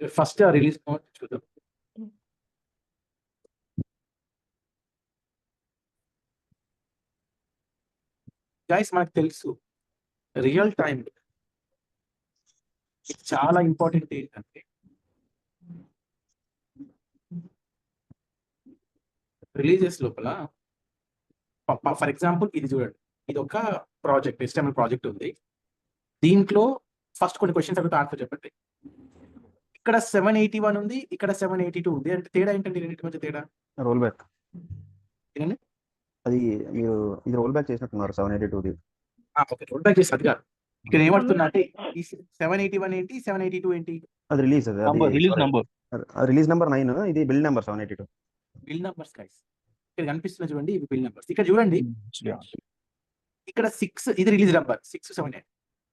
First ఆ release చూద్దాం. Guys మనకు తెలుసు రియల్ టైం చాలా ఇంపార్టెంట్ ఏంటంటే రిలీజెస్ లోపల ఫర్ ఎగ్జాంపుల్ ఇది చూడండి, ఇది ఒక ప్రాజెక్ట్ HTML ప్రాజెక్ట్ ఉంది. దీంట్లో ఫస్ట్ కొన్ని క్వశ్చన్స్ అడుగుతా, ఆన్సర్ చెప్పండి. ఇక్కడ 781 ఉంది, ఇక్కడ 782 ఉంది, అంటే తేడా ఏంటండి రెండింటి మధ్య తేడా? రోల్ బ్యాక్ ఏంటండి? అది మీరు ఇది రోల్ బ్యాక్ చేసినట్టున్నారు 782ది. ఓకే, రోల్ బ్యాక్ చేసి అది కాదు. ఇక్కడ ఏమడుతున్నా అంటే ఈ 781 ఏంటి, 782 ఏంటి? అది రిలీజ్ అది రిలీజ్ నంబర్ రిలీజ్ నెంబర్ 9, ఇది bill number 782. Bill numbers guys ఇక్కడ కనిపిస్తున్న చూడండి, ఇవి బిల్ నంబర్స్. ఇక్కడ చూడండి, ఇక్కడ 6 ఇది రిలీజ్ నెంబర్ 678.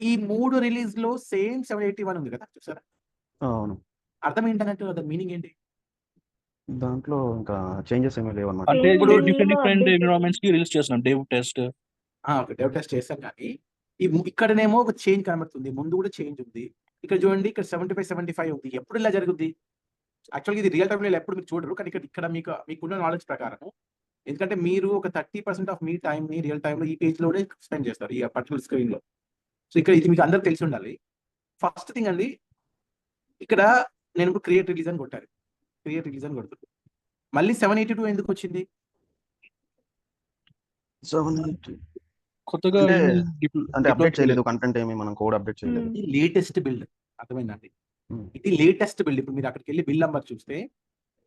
ఈ 3 రిలీజ్ లో సేమ్ 781 ఉంది కదా, చూసారా? అవును, అర్థం ఏంటన్నట్టు, అర్థం మీనింగ్ ఏంటి? దాంట్లో ఇంకా చేంజెస్ ఏమీ లేవు అన్నమాట. అంటే ఇప్పుడు డిఫరెంట్ ఎన్విరాన్మెంట్స్ కి రిలీజ్ చేస్తున్నాం Dave test. Okay, dev test చేస్తాం, కానీ ఇక్కడనేమో ఒక చేంజ్ కనబడుతుంది, ముందు కూడా చేంజ్ ఉంది. ఇక్కడ చూడండి, ఇక్కడ 75 ఉంది. ఎప్పుడు ఇలా జరుగుద్ది? యాక్చువల్గా ఇది రియల్ టైంలో ఎప్పుడు మీరు చూడరు, కానీ ఇక్కడ మీకున్న నాలెడ్జ్ ప్రకారం, ఎందుకంటే మీరు ఒక 30% ఆఫ్ మీ టైం ని రియల్ టైంలో ఈ పేజ్ లోనే స్పెండ్ చేస్తారు, ఈ పర్టికులర్ స్క్రీన్ లో. సో ఇక్కడ ఇది మీకు అందరికి తెలిసి ఉండాలి. ఫస్ట్ థింగ్ అండి, ఇక్కడ నేను ఇప్పుడు క్రియేట్ రిలీజ్ అని కొట్టాను, క్రియేట్ రిలీజ్ అని కొడుతుంది. మళ్ళీ 782 ఎందుకు వచ్చింది? కొత్తగా అంటే అప్డేట్ చేయలేదు, కంటెంట్ ఏమి మనం కోడ్ అప్డేట్ చేయలేదు. ఇది లేటెస్ట్ బిల్డ్, అర్థమైందండి? ఇది లేటెస్ట్ బిల్డ్. ఇప్పుడు మీరు అక్కడికి వెళ్ళి బిల్ నంబర్ చూస్తే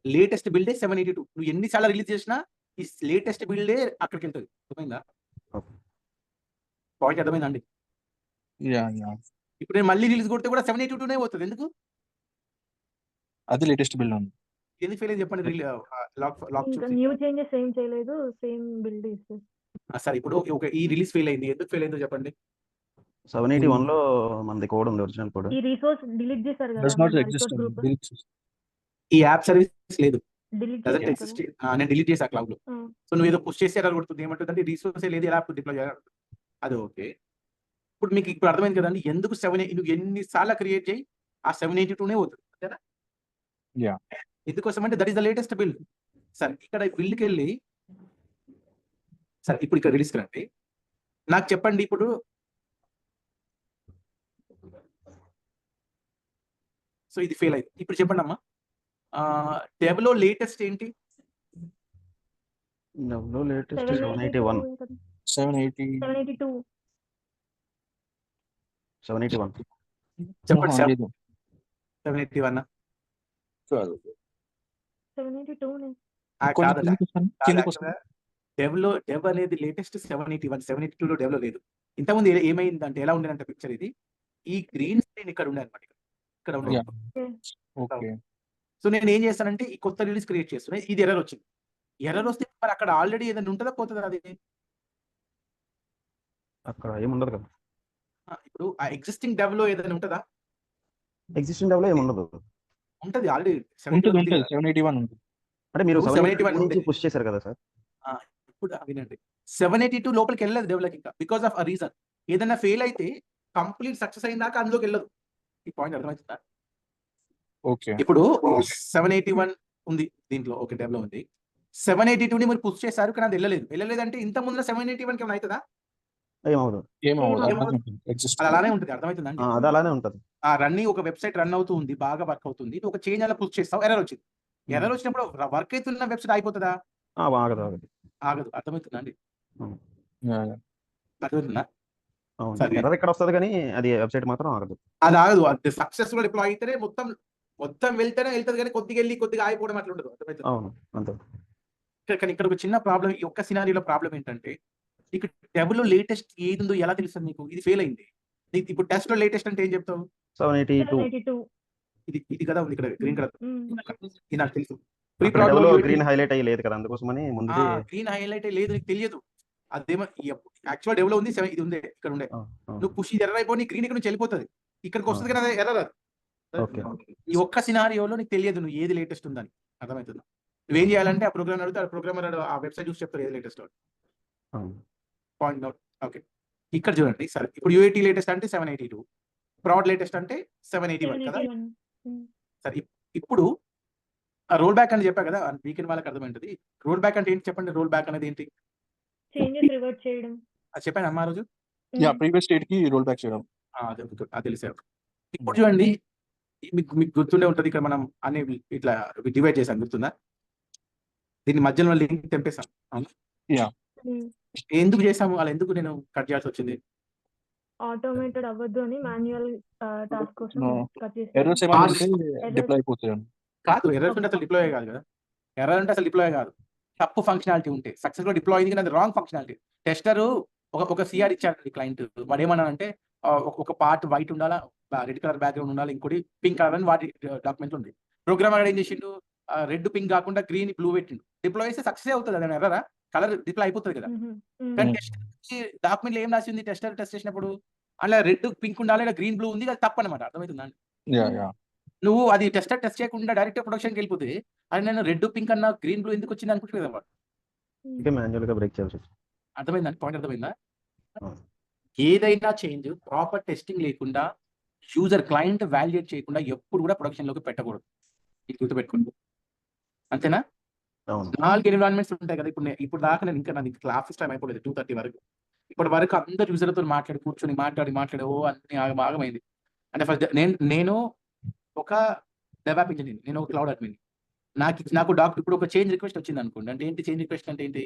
లేటెస్ట్ బిల్డే 782. నువ్వు ఎన్నిసార్లు రిలీజ్ చేసినా ఈ లేటెస్ట్ బిల్డే అక్కడికి వెళ్తుంది, అర్థమైందా? పాయింట్ అర్థమైందండి? ఇప్పుడు నేను మళ్ళీ రిలీజ్ కొడితే కూడా 782నే పోతుంది. ఎందుకు? అది లేటెస్ట్ బిల్డ్ ఉంది. ఎందుకు ఫెయిల్ చెప్పండి? న్యూ చేంజెస్ ఏం చేయలేదు, సేమ్ బిల్డ్ ఇస్తుంది. సరే, ఇప్పుడు ఈ రిలీజ్ ఫెయిల్ అయింది, ఎందుకు ఫెయిల్ అయిందో చెప్పండి. 781 లో మనది కోడ్ ఉంది, ఒరిజినల్ కోడ్. ఈ రిసోర్స్ డిలీట్ చేశారు కదా, డస్ నాట్ ఎగ్జిస్ట్. ఈ యాప్ సర్వీస్ లేదు, డిలీట్ డజంట్ ఎగ్జిస్ట్. నేను డిలీట్ చేసా క్లౌడ్ లో. సో నువ్వు ఏదో పుష్ చేసి ఎర్రర్ కొడుతుంది, ఏమంటుంది? రిసోర్స్ లేదు, ఎలా డిప్లాయ్ చేయాలి, అది ఓకే. ఇప్పుడు మీకు ఇప్పుడు అర్థమైంది కదండి, ఎందుకు నువ్వు ఎన్నిసార్లు క్రియేట్ చేయి ఆ 782నే పోతుంది, అంతేనా? ఎందుకోసం అంటే that is the latest build. సరే, ఇక్కడ బిల్డ్కి వెళ్ళి, సరే ఇప్పుడు ఇక్కడ రిలీజ్ రండి, నాకు చెప్పండి. ఇప్పుడు సో ఇది ఫెయిల్ అయింది. ఇప్పుడు చెప్పండి అమ్మా, డెవ్లో లేటెస్ట్ ఏంటి? డెవ్లో లేటెస్ట్ 781. 782 చెప్పండి. 781 డెవ్ అనేది లేటెస్ట్ 781. 782 లో డెవ్లో లేదు. ఇంతకుముందు ఏమైందంటే, ఎలా ఉండేదంటే పిక్చర్ ఇది, ఈ గ్రీన్ స్క్రీన్ ఇక్కడ ఉండే అనమాట, ఇక్కడ ఉండే. సో నేను ఏం చేస్తానంటే ఈ కొత్త రిలీజ్ క్రియేట్ చేస్తున్నా, ఇది ఎర్రర్ వచ్చింది. ఎర్రర్ వస్తే మరి అక్కడ ఆల్రెడీ ఏదైనా ఉంటుందా, పోతుందా? అది అక్కడ ఏముండదు కదా. ఇప్పుడు ఆ ఎగ్జిస్టింగ్ డెవ్ లో ఏదైనా ఉంటుందా? ఎగ్జిస్టింగ్ డెవ్ లో ఏముండదు, ఉంటది ఆల్రెడీ. 781 ఉంటుంది. అంటే మీరు 781 నుంచి పుష్ చేశారు కదా సార్. ఇప్పుడు వినండి, 782 లోపలికి వెళ్ళదు డెవలప్ ఇంకా, బికాస్ ఆఫ్ అ రీజన్. ఏదైనా ఫెయిల్ అయితే కంప్లీట్ సక్సెస్ అయిన దాకా అందులోకి వెళ్ళదు. ఈ పాయింట్ అర్థమవుతుందా? ఓకే, ఇప్పుడు 781 ఉంది దీంట్లో, ఓకే, డెవ్ లో ఉంది. 782ని మీరు పుష్ చేశారు, కానీ అది వెళ్ళలేదంటే ఇంత ముందు 781 ఏమైనా అవుతుందా? అలానే ఉంటుంది, అర్థమవుతుందండి? అది అలానే ఉంటుంది. రన్నింగ్ ఒక వెబ్సైట్ రన్ అవుతూ ఉంది, బాగా వర్క్ అవుతుంది, ఒక చేంజ్ అలా పుష్ చేస్తావు, ఎర్రర్ వచ్చింది. ఎర్రర్ వచ్చినప్పుడు వర్క్ అవుతున్న వెబ్సైట్ అయిపోతుందా? ఆగదు. అర్థమవుతుందా అండి? అర్థమవుతుందా? ఎర్రర్ ఇక్కడ వస్తుంది, కానీ అది వెబ్సైట్ మాత్రం ఆగదు. అది ఆగదు. అది సక్సెస్ఫుల్ డిప్లాయ్ అయితేనే మొత్తం వెళ్తేనే వెళ్తుంది, కానీ కొద్దిగా ఆగిపోవడం అట్లా ఉండదు. అర్థమవుతుంది? కానీ ఇక్కడ ఒక చిన్న ప్రాబ్లం, ఈ ఒక్క సినారీలో ప్రాబ్లం ఏంటంటే, ఇక్కడ డెవ్లో లేటెస్ట్ ఏది ఉందో ఎలా తెలుస్తుంది మీకు? ఇది ఫెయిల్ అయింది. ఇప్పుడు టెస్ట్ లో లేటెస్ట్ అంటే ఏం చెప్తావు? 782 ఇది కదా ఉంది ఇక్కడ గ్రీన్ కలర్, ఇది నాకు తెలుసు. గ్రీన్ హైలైట్ అయ్యలేదు కదా, అందుకోసమని ముందు గ్రీన్ హైలైట్ లేదు, నీకు తెలియదు. అదేమో యాక్చువల్ డెవ్లో ఉంది, ఇది ఉంది, ఇక్కడ ఉండే. నువ్వు పుష్ ఇది ఎర్రర్ అయిపోయి గ్రీన్ ఇక్కడ నుంచి వెళ్ళిపోతుంది, ఇక్కడికి వస్తుంది, కానీ అది ఎర్రర్. ఈ ఒక్క సినారియోలో నీకు తెలియదు నువ్వు ఏది లేటెస్ట్ ఉందని, అర్థమవుతుంది? నువ్వేం చేయాలంటే ఆ ప్రోగ్రామ్ అడిగితే ఆ ప్రోగ్రామర్ ఆ వెబ్సైట్ చూసి చెప్తారు ఏది లేటెస్ట్. Point note. ఓకే, ఇక్కడ చూడండి. సరే, ఇప్పుడు యూఏటీ లేటెస్ట్ అంటే 782, ప్రాడ్ లేటెస్ట్ అంటే 781 కదా. సరే ఇప్పుడు రోల్ బ్యాక్ అని చెప్పా కదా, వీకెండ్ వాళ్ళకి అర్థమైంటది. రోల్ బ్యాక్ అంటే ఏంటి చెప్పండి? రోల్ బ్యాక్ అనేది ఏంటి? చేంజెస్ రివర్ట్ చేయడం. అది చెప్పానమ్మా ఆ రోజు? యా ప్రీవియస్ స్టేట్ కి రోల్ బ్యాక్ చేయడం. అదే అది తెలిసారు. ఇప్పుడు చూడండి, మీకు గుర్తుండే ఉంటది, ఇక్కడ మనం అన్ని ఇట్లా డివైడ్ చేసాం, గుర్తుందా? దీని మధ్యలో లింక్ తెంపేసాం. అవునా? యా ఎందుకు చేసాము అలా? ఎందుకు నేను కట్ చేయాల్సి వచ్చింది? ఆటోమేటెడ్ అవ్వద్దు అని మాన్యువల్ టాస్క్ కోసం No. కట్ ఎర్రర్స్ చేస్తారు. ఏమైనా Errors. ఉంటే డిప్లాయ్ అయిపోతాయండి. కాదు, ఎర్రర్స్ ఉంటే అసలు డిప్లాయ్ కాదు కదా. ఎర్రర్ అంటే అసలు డిప్లాయ్ కాదు. తప్పు ఫంక్షనాలిటీ ఉంటే సక్సెస్ఫుల్ డిప్లాయ్ అయింది, కానీ అది రాంగ్ ఫంక్షనాలిటీ. టెస్టర్ ఒక సిఆర్ ఇచ్చాడు క్లయింట్, వాడు ఏమన్నానంటే ఒక పార్ట్ వైట్ ఉండాలా, రెడ్ కలర్ బ్యాక్గ్రౌండ్ ఉండాలి, ఇంకోటి పింక్ కలర్ అని వాటి డాక్యుమెంట్ ఉంది. ప్రోగ్రామర్ ఏం చేసిండు, రెడ్ పింక్ కాకుండా గ్రీన్ బ్లూ పెట్టిండు. డిప్లాయ్ చేస్తే సక్సెస్ అవుతుంది, అదే ఎర్రరా? కలర్ డిప్లాయ్ అయిపోతుంది కదా. కానీ టెస్టర్ డాక్యుమెంట్ ఏం రాసింది, టెస్టర్ టెస్ట్ చేసినప్పుడు అలా రెడ్ పింక్ ఉండాలి, ఇలా గ్రీన్ బ్లూ ఉంది, అది తప్పు అనమాట. అర్థమవుతుందా? యా నువ్వు అది టెస్ట్ చేయకుండా డైరెక్ట్ ప్రొడక్షన్కి వెళ్ళిపోతే, అది నేను రెడ్ పింక్ అన్న గ్రీన్ బ్లూ ఎందుకు వచ్చింది అనుకుంటుంది కదా వాడు. ఇంకా మాన్యువల్ గా బ్రేక్ చేయాల్సి వచ్చింది. అర్థమైందా? పాయింట్ అర్థమైందా? అవును. ఏదైనా చేంజ్ ప్రాపర్ టెస్టింగ్ లేకుండా, యూజర్ క్లయింట్ వాలిడేట్ చేయకుండా ఎప్పుడు కూడా ప్రొడక్షన్ లోకి పెట్టకూడదు. ఇది గుర్తుపెట్టుకోండి. అంతేనా? అవును. 4 ఎన్విరాన్మెంట్స్ ఉంటాయి కదా. ఇప్పుడు దాకా నేను ఇంకా నాది క్లాస్ టైం అయిపోలేదు 2:30 వరకు. ఇప్పటి వరకు అందరు యూజర్లతో కూర్చొని మాట్లాడి ఓ అన్ని ఆగమైంది. అంటే ఫస్ట్ నేను ఒక డెవ్ యాప్ ఇంజనీర్, నేను ఒక క్లౌడ్ అడ్మిన్. నాకు ఇప్పుడు ఒక చేంజ్ రిక్వెస్ట్ వచ్చింది అనుకోండి. అంటే ఏంటి చేంజ్ రిక్వెస్ట్ అంటే ఏంటి?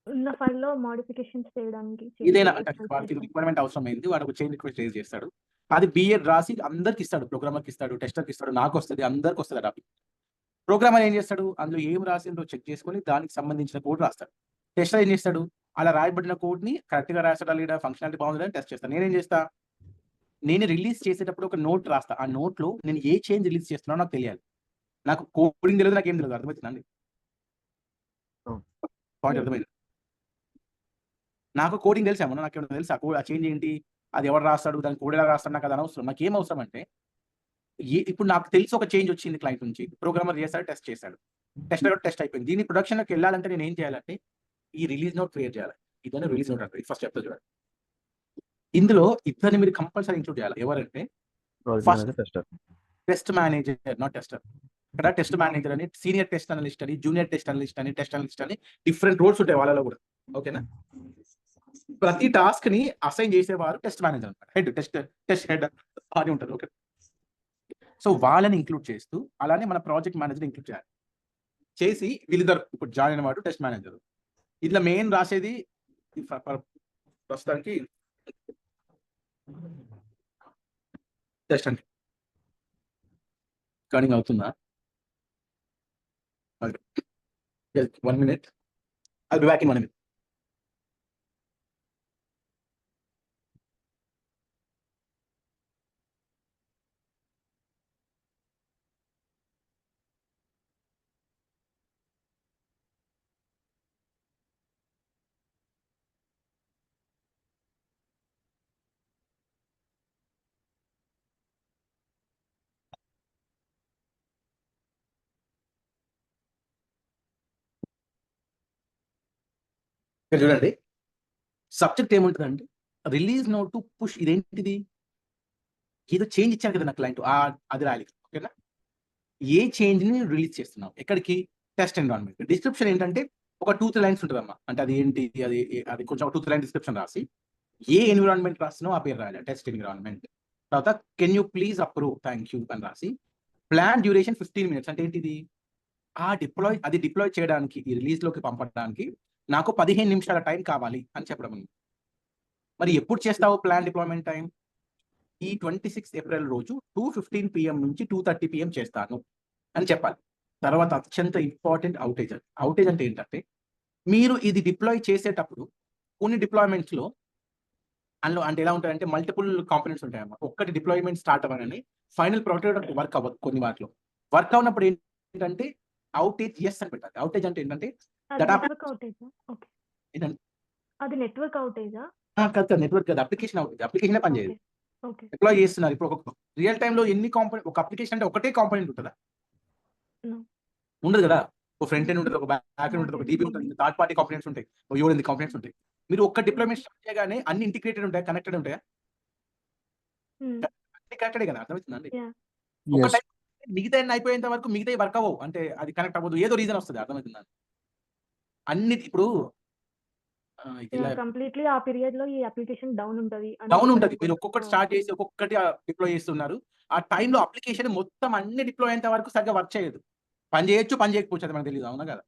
ఉన్న ఫైల్‌లో మోడిఫికేషన్స్ చేయడానికి ఏదైనా అంటే వాడికి రిక్వైర్మెంట్ అవసరమైంది, వాడు ఒక చేంజ్ రిక్వెస్ట్ రేజ్ చేస్తాడు. అది బిఏడ్ రాసి అందరికి ఇస్తాడు, ప్రోగ్రామర్కి ఇస్తాడు, టెస్టర్కి ఇస్తాడు, నాకు వస్తుంది, అందరికి వస్తుంది ఆ టాపిక్. ప్రోగ్రామర్ ఏం చేస్తాడు, అందులో ఏం రాసిందో చెక్ చేసుకొని దానికి సంబంధించిన కోడ్ రాస్తాడు. టెస్టర్ ఏం చేస్తాడు, అలా రాయబడిన కోడ్ని కరెక్ట్గా రాస్తాడా లేదా, ఫంక్షనాలిటీ బాగుందా అని టెస్ట్ చేస్తాను. నేనేం చేస్తా, నేను రిలీజ్ చేసేటప్పుడు ఒక నోట్ రాస్తా. ఆ నోట్లో నేను ఏ చేంజ్ రిలీజ్ చేస్తున్నానో నాకు తెలియాలి. నాకు కోడింగ్ తెలియదు, నాకేం తెలియదు. అర్థమవుతుందండి? పాయింట్ అర్థమైంది? నాకు కోడింగ్ తెలుసామన్నా, నాకేమన్నా తెలుసా ఆ చేంజ్ ఏంటి, అది ఎవరు రాస్తాడు, దాని కోడ్ ఎలా రాస్తాడు, నాకు అది అనవసరం. నాకు ఏం అవసరం అంటే, ఇప్పుడు నాకు తెలిసి ఒక చేంజ్ వచ్చింది క్లయింట్ నుంచి, ప్రోగ్రామర్ చేస్తాడు, టెస్ట్ చేశాడు, టెస్ట్ అయిపోయింది. దీని ప్రొడక్షన్లోకి వెళ్ళాలంటే నేను ఏం చేయాలంటే, ఈ రిలీజ్ నోట్ క్రియేట్ చేయాలి. ఇదనే రిలీజ్ నోట్ అంటే ఫస్ట్ చెప్తా చూడండి. ఇందులో ఇద్దరిని మీరు కంపల్సరీ ఇంక్లూడ్ చేయాలి. ఎవరంటే first tester, test manager, not tester. ఇక్కడ టెస్ట్ మేనేజర్ అని, సీనియర్ టెస్ట్ అనలిస్ట్ అని, జూనియర్ టెస్ట్ అనలిస్ట్ అని, టెస్ట్ అనలిస్ట్ అని డిఫరెంట్ రోల్స్ ఉంటాయి వాళ్ళలో కూడా. ఓకేనా? ప్రతి టాస్క్ ని అసైన్ చేసేవారు టెస్ట్ మేనేజర్ అనమాట. హెడ్ టెస్ట్ హెడ్ అని ఉంటారు. ఓకే, సో వాళ్ళని ఇంక్లూడ్ చేస్తూ, అలానే మన ప్రాజెక్ట్ మేనేజర్ ఇంక్లూడ్ చేయాలి. చేసి వీళ్ళిద్దరు ఇప్పుడు జాయిన్ అయిన వాడు టెస్ట్ మేనేజర్. ఇట్లా మెయిన్ రాసేది ప్రస్తుతానికి టెస్ట్ అంటే రికార్డింగ్ అవుతుందా? 1 minute. I'll be back in 1 minute. ఇక్కడ చూడండి, సబ్జెక్ట్ ఏముంటుందంటే రిలీజ్ నోట్ టు పుష్. ఇదేంటిది, ఏదో చేంజ్ ఇచ్చారు కదా నా క్లయింట్, అది రాయాలి. ఓకేనా? ఏ చేంజ్ ని రిలీజ్ చేస్తున్నాం, ఎక్కడికి? Test environment. డిస్క్రిప్షన్ ఏంటంటే ఒక 2-3 లైన్స్ ఉంటుందమ్మా. అంటే అది ఏంటి, అది కొంచెం 2-3 లైన్ డిస్క్రిప్షన్ రాసి, ఏ ఎన్విరాన్మెంట్ రాస్తున్నావు ఆ పేరు రాయాలి, టెస్ట్ ఎన్విరాన్మెంట్. తర్వాత can you please approve, thank you అని రాసి, ప్లాన్ డ్యూరేషన్ 15 minutes. అంటే ఏంటిది, అది డిప్లాయ్ చేయడానికి, ఈ రిలీజ్ లోకి పంపడానికి నాకు 15 నిమిషాల టైం కావాలి అని చెప్పడం. మరి ఎప్పుడు చేస్తావు ప్లాన్ డిప్లాయ్మెంట్ టైం? ఈ 26 ఏప్రిల్ రోజు 2:15 PM నుంచి 2:30 PM చేస్తాను అని చెప్పాలి. తర్వాత అత్యంత ఇంపార్టెంట్ అవుటేజ్. అవుటేజ్ అంటే ఏంటంటే, మీరు ఇది డిప్లాయ్ చేసేటప్పుడు కొన్ని డిప్లాయ్మెంట్స్ లో అందులో అంటే ఎలా ఉంటాయంటే మల్టిపుల్ కాంపోనెంట్స్ ఉంటాయన్నమాట. ఒక్కటి డిప్లాయ్మెంట్ స్టార్ట్ అవ్వగానే ఫైనల్ ప్రొడక్ట్ వర్క్ అవ్వదు. కొన్ని వాటిలో వర్క్ అవునప్పుడు ఏంటంటే అవుటేజ్ ఎస్ అని పెట్టాలి. అవుటేజ్ అంటే ఏంటంటే నెట్వర్క్ అవుటేజా? ఓకే, ఏంటంటే అది నెట్వర్క్ అవుటేజా? కాదు, నెట్వర్క్ కాదు, అప్లికేషన్ అవుటేజ్. అప్లికేషన్ పనిచేయదు. ఓకే, డిప్లాయ్ చేస్తున్నారు. ఇప్పుడు ఒక రియల్ టైమ్ లో ఎన్ని కాంపోనెంట్, ఒక అప్లికేషన్ అంటే ఒకటే కాంపోనెంట్ ఉంటుందా? No. ఉండదు కదా. ఒక ఫ్రంట్ ఎండ్ ఉంటుంది, ఒక బ్యాక్ ఎండ్ ఉంటుంది, ఒక డీబీ ఉంటుంది, థర్డ్ పార్టీ కాంపోనెంట్స్ ఉంటాయి, 7-8 కాంపోనెంట్స్ ఉంటాయి. మీరు ఒక్క డిప్లాయ్మెంట్ స్టార్ట్ చేయగానే అన్ని ఇంటిగ్రేటెడ్ ఉంటాయా, కనెక్టెడ్ ఉంటాయా? అన్ని కనెక్టెడ్ కదా. అర్థమవుతుందండి? Yeah. ఒక Yes. టైం మిగతా అయిపోయేంత వరకు మిగతా వర్క్ అవ్వవు, అంటే అది కనెక్ట్ అవ్వదు, ఏదో రీజన్ వస్తుంది. అర్థమవుతుందా? అన్ని ఇప్పుడు ఇలా కంప్లీట్లీ ఆ పీరియడ్ లో ఈ అప్లికేషన్ డౌన్ ఉంటది డౌన్ ఉంటది. మీరు ఒక్కొక్కటి స్టార్ట్ చేసి ఒక్కొక్కటి డిప్లాయ్ చేస్తున్నారు. ఆ టైంలో అప్లికేషన్ మొత్తం అన్ని డిప్లాయ్ అయ్యేంత వరకు సరిగ్గా వర్క్ చేయదు. పని చేయొచ్చు, పని చేయకపోవచ్చు, అది మనకు తెలియదు. అవునా కదా?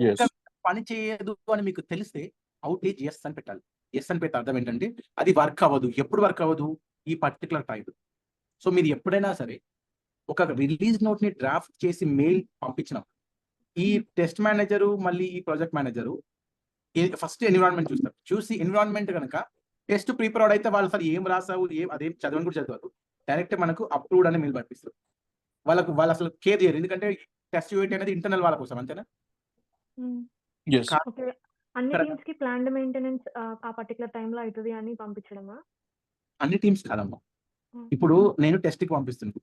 Yes. పని చేయదు అని మీకు తెలిస్తే అవుటేజ్ ఎస్ అని పెట్టాలి. ఎస్ అని పెట్టే అర్థం ఏంటంటే అది వర్క్ అవ్వదు. ఎప్పుడు వర్క్ అవ్వదు? ఈ పర్టికులర్ టైం. సో మీరు ఎప్పుడైనా సరే ఒక రిలీజ్ నోట్ ని డ్రాఫ్ట్ చేసి మెయిల్ పంపించినప్పుడు ఈ టెస్ట్ మేనేజరు మళ్ళీ ఈ ప్రాజెక్ట్ మేనేజరు ఫస్ట్ ఎన్విరాన్మెంట్ చూస్తారు. చూసి ఎన్విరాన్మెంట్ కనుక టెస్ట్ ప్రిపేర్డ్ అయితే వాళ్ళు అసలు ఏం రాసావు, అదేం చదవని కూడా చదవరు. డైరెక్ట్ మనకు అప్రూవ్డ్ అని మెయిల్ పంపిస్తారు. వాళ్ళు అసలు కేర్ చేయరు, ఎందుకంటే టెస్ట్ యూనిట్ అనేది ఇంటర్నల్ వాళ్ళ కోసం, అంతేనా? Yes. ఓకే. అన్ని ఇక్కడ టీమ్స్ కి ప్లాన్డ్ మెయింటెనెన్స్ ఆ పర్టికులర్ టైం లో అవుతుంది అని పంపించడమా? అన్ని టీమ్స్ కాదమ్మా. ఇప్పుడు నేను టెస్ట్ కి పంపిస్తున్నాను.